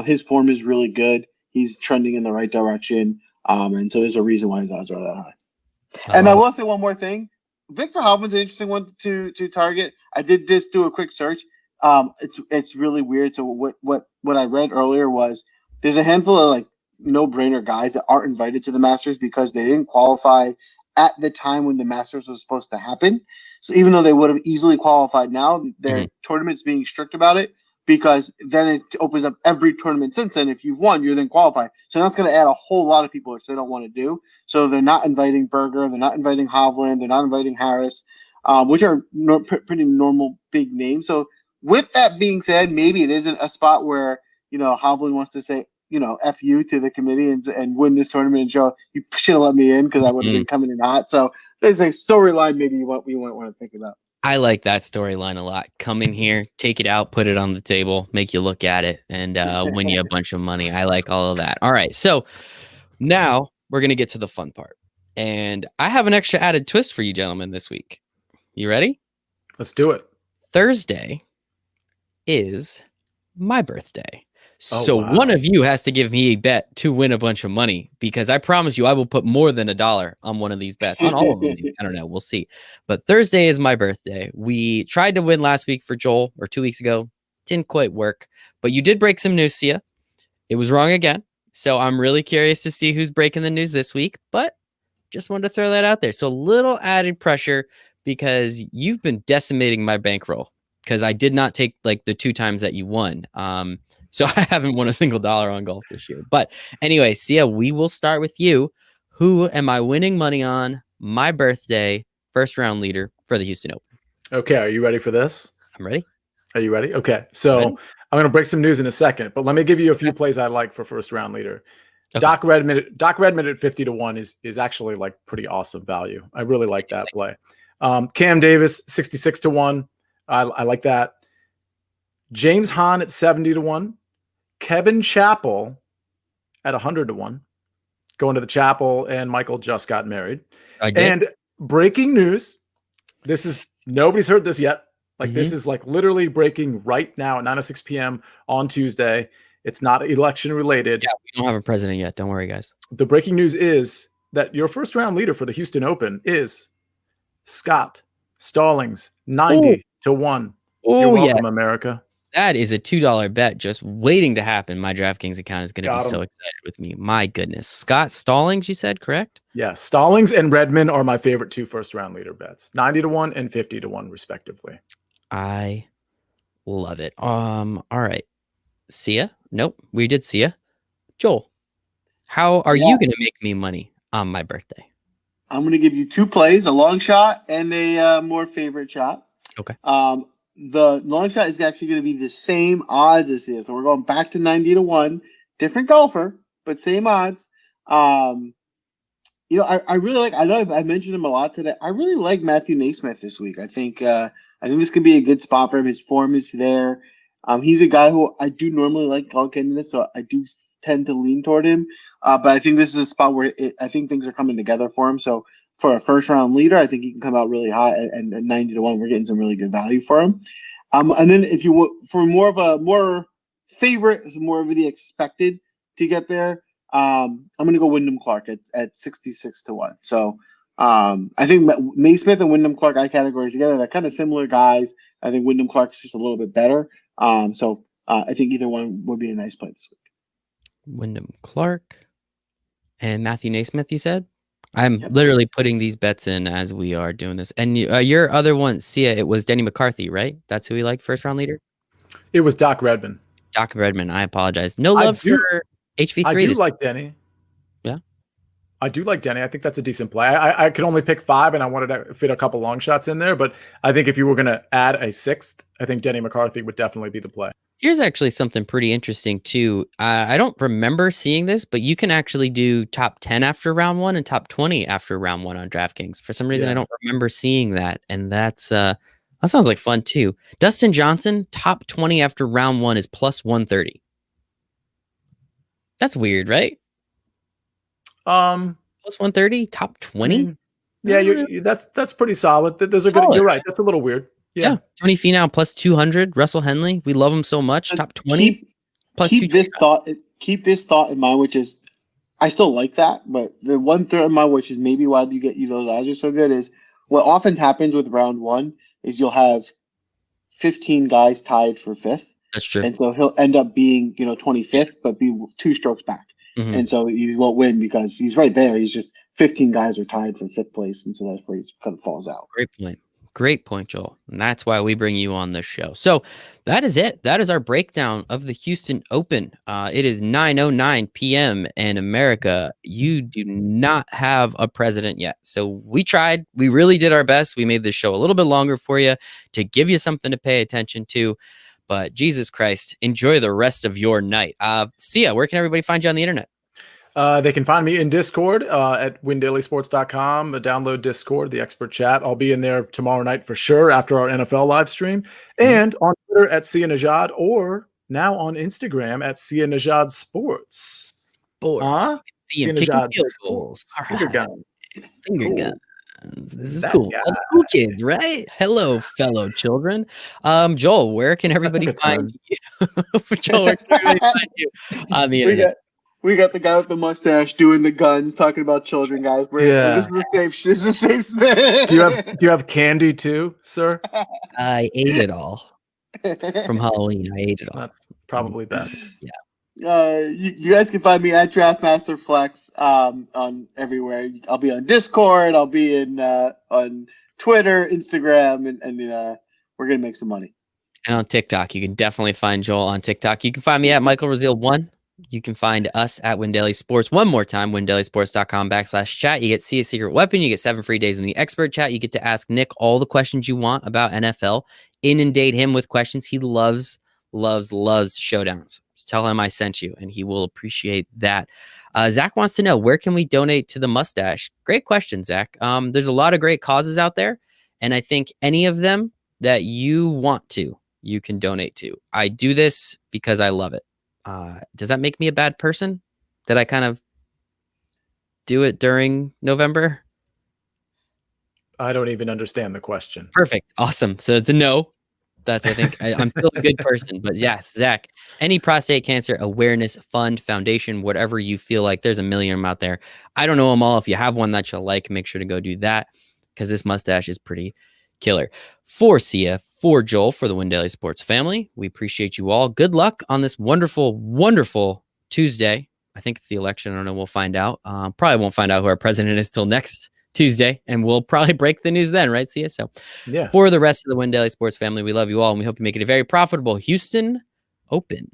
his form is really good. He's trending in the right direction. And so there's a reason why his odds are that high. And I will say one more thing. Victor Hovland's an interesting one to target. I did just do a quick search. It's really weird. So what I read earlier was there's a handful of like no-brainer guys that aren't invited to the Masters because they didn't qualify at the time when the Masters was supposed to happen. So even though they would have easily qualified now, their tournament's being strict about it because then it opens up every tournament since then. If you've won, you're then qualified. So that's going to add a whole lot of people, which they don't want to do. So they're not inviting Berger. They're not inviting Hovland. They're not inviting Harris, which are pretty normal big names. So with that being said, maybe it isn't a spot where, Hovland wants to say, F you to the committee and win this tournament and show you should have let me in because I would have been coming in hot. So there's a storyline maybe you might want to think about. I like that storyline a lot. Come in here, take it out, put it on the table, make you look at it, and win you a bunch of money. I like all of that. All right, so now we're going to get to the fun part. And I have an extra added twist for you gentlemen this week. You ready? Let's do it. Thursday is my birthday. So wow. One of you has to give me a bet to win a bunch of money because I promise you I will put more than $1 on one of these bets. On all of them. I don't know. We'll see. But Thursday is my birthday. We tried to win last week for Joel or 2 weeks ago. Didn't quite work. But you did break some news, Sia. It was wrong again. So I'm really curious to see who's breaking the news this week. But just wanted to throw that out there. So little added pressure because you've been decimating my bankroll because I did not take like the 2 times that you won. So I haven't won a single dollar on golf this year. But anyway, Sia, we will start with you. Who am I winning money on my birthday, first round leader for the Houston Open? Okay, are you ready for this? I'm ready. Are you ready? Okay, so I'm going to break some news in a second, but let me give you a few plays I like for first round leader. Okay. Doc Redman at 50-1 is actually like pretty awesome value. I really like that play. Cam Davis 66-1. I like that. James Hahn at 70-1. Kevin Chappell at 100-1. Going to the chapel, and Michael just got married. And breaking news. This is nobody's heard this yet. Like this is like literally breaking right now at 9:06 p.m. on Tuesday. It's not election related. Yeah, we don't have a president yet. Don't worry, guys. The breaking news is that your first round leader for the Houston Open is Scott Stallings, 90-1. You're welcome, America. That is a $2 bet just waiting to happen. My DraftKings account is going to be so excited with me. My goodness. Scott Stallings, you said, correct? Yeah. Stallings and Redman are my favorite 2 first round leader bets. 90-1 and 50-1 respectively. I love it. All right. Sia? Nope. We did Sia. Joel, how are you going to make me money on my birthday? I'm going to give you 2 plays, a long shot and a more favorite shot. Okay. The long shot is actually going to be the same odds as this. So we're going back to 90-1, different golfer, but same odds. You know, I really like, I know I mentioned him a lot today. I really like Matthew Naismith this week. I think this could be a good spot for him. His form is there. He's a guy who I do normally like getting this, so I do tend to lean toward him. But I think this is a spot where I think things are coming together for him. So for a first round leader, I think he can come out really high, and at 90-1, we're getting some really good value for him. And then if you want for more of the expected to get there, I'm going to go Wyndham Clark at 66-1. So I think Naismith and Wyndham Clark, I categorize together. They're kind of similar guys. I think Wyndham Clark's just a little bit better. So I think either one would be a nice play this week. Wyndham Clark and Matthew Naismith, you said? I'm literally putting these bets in as we are doing this. And your other one, Sia, it was Denny McCarthy, right? That's who we like, first round leader? It was Doc Redman. Doc Redman, I apologize. No love for HV3. I do like Denny. Yeah. I do like Denny. I think that's a decent play. I could only pick 5, and I wanted to fit a couple long shots in there. But I think if you were going to add a 6th, I think Denny McCarthy would definitely be the play. Here's actually something pretty interesting, too. I don't remember seeing this, but you can actually do top 10 after round 1 and top 20 after round 1 on DraftKings. For some reason, I don't remember seeing that. And that sounds like fun, too. Dustin Johnson, top 20 after round 1 is plus 130. That's weird, right? Plus 130, top 20? Yeah, that's pretty solid. Those are good. You're right. That's a little weird. Yeah. Tony Finau plus 200. Russell Henley, we love him so much. Top 20 plus keep this thought in mind, which is I still like that, but the one thought in mind, which is maybe why those odds are so good, is what often happens with round 1 is you'll have 15 guys tied for 5th. That's true. And so he'll end up being 25th, but be 2 strokes back. Mm-hmm. And so you won't win because he's right there. He's just 15 guys are tied for 5th place, and so that's where he kind of falls out. Great point, Joel. And that's why we bring you on this show. So that is it. That is our breakdown of the Houston Open. It is 9:09 p.m. in America. You do not have a president yet. So we tried. We really did our best. We made this show a little bit longer for you to give you something to pay attention to. But Jesus Christ, enjoy the rest of your night. Sia, where can everybody find you on the internet? They can find me in Discord at windailysports.com. Download Discord, the expert chat. I'll be in there tomorrow night for sure after our NFL live stream. And on Twitter at Sia Nejad, or now on Instagram at Sia Nejad Sports. Sia Nejad Sports. Finger guns. This is cool. All cool kids, right? Hello, fellow children. Joel, where can everybody find you? Joel, where can everybody find you on the internet? We got the guy with the mustache doing the guns, talking about children, guys. This is a safe space. Do you have candy too, sir? I ate it all from Halloween. I ate it all. That's probably best. Yeah. You guys can find me at Draftmaster Flex on everywhere. I'll be on Discord. I'll be on Twitter, Instagram, and we're gonna make some money. And on TikTok, you can definitely find Joel on TikTok. You can find me at Michael Raziel1. You can find us at Win Daily Sports. One more time, windailysports.com/chat. You get See a Secret Weapon. You get 7 free days in the expert chat. You get to ask Nick all the questions you want about NFL. Inundate him with questions. He loves showdowns. Just tell him I sent you, and he will appreciate that. Zach wants to know, where can we donate to the mustache? Great question, Zach. There's a lot of great causes out there, and I think any of them that you want to, you can donate to. I do this because I love it. Does that make me a bad person that I kind of do it during November? I don't even understand the question. Perfect. Awesome. So it's a no. That's, I think, I'm still a good person. But yes, Zach, any prostate cancer awareness fund, foundation, whatever you feel like, there's a million of them out there. I don't know them all. If you have one that you like, make sure to go do that, because this mustache is pretty killer. For Sia, for Joel, for the Win Daily Sports family, we appreciate you all. Good luck on this wonderful, wonderful Tuesday. I think it's the election. I don't know. We'll find out. Probably won't find out who our president is till next Tuesday, and we'll probably break the news then, right, Sia? So yeah, for the rest of the Win Daily Sports family, we love you all, and we hope you make it a very profitable Houston Open.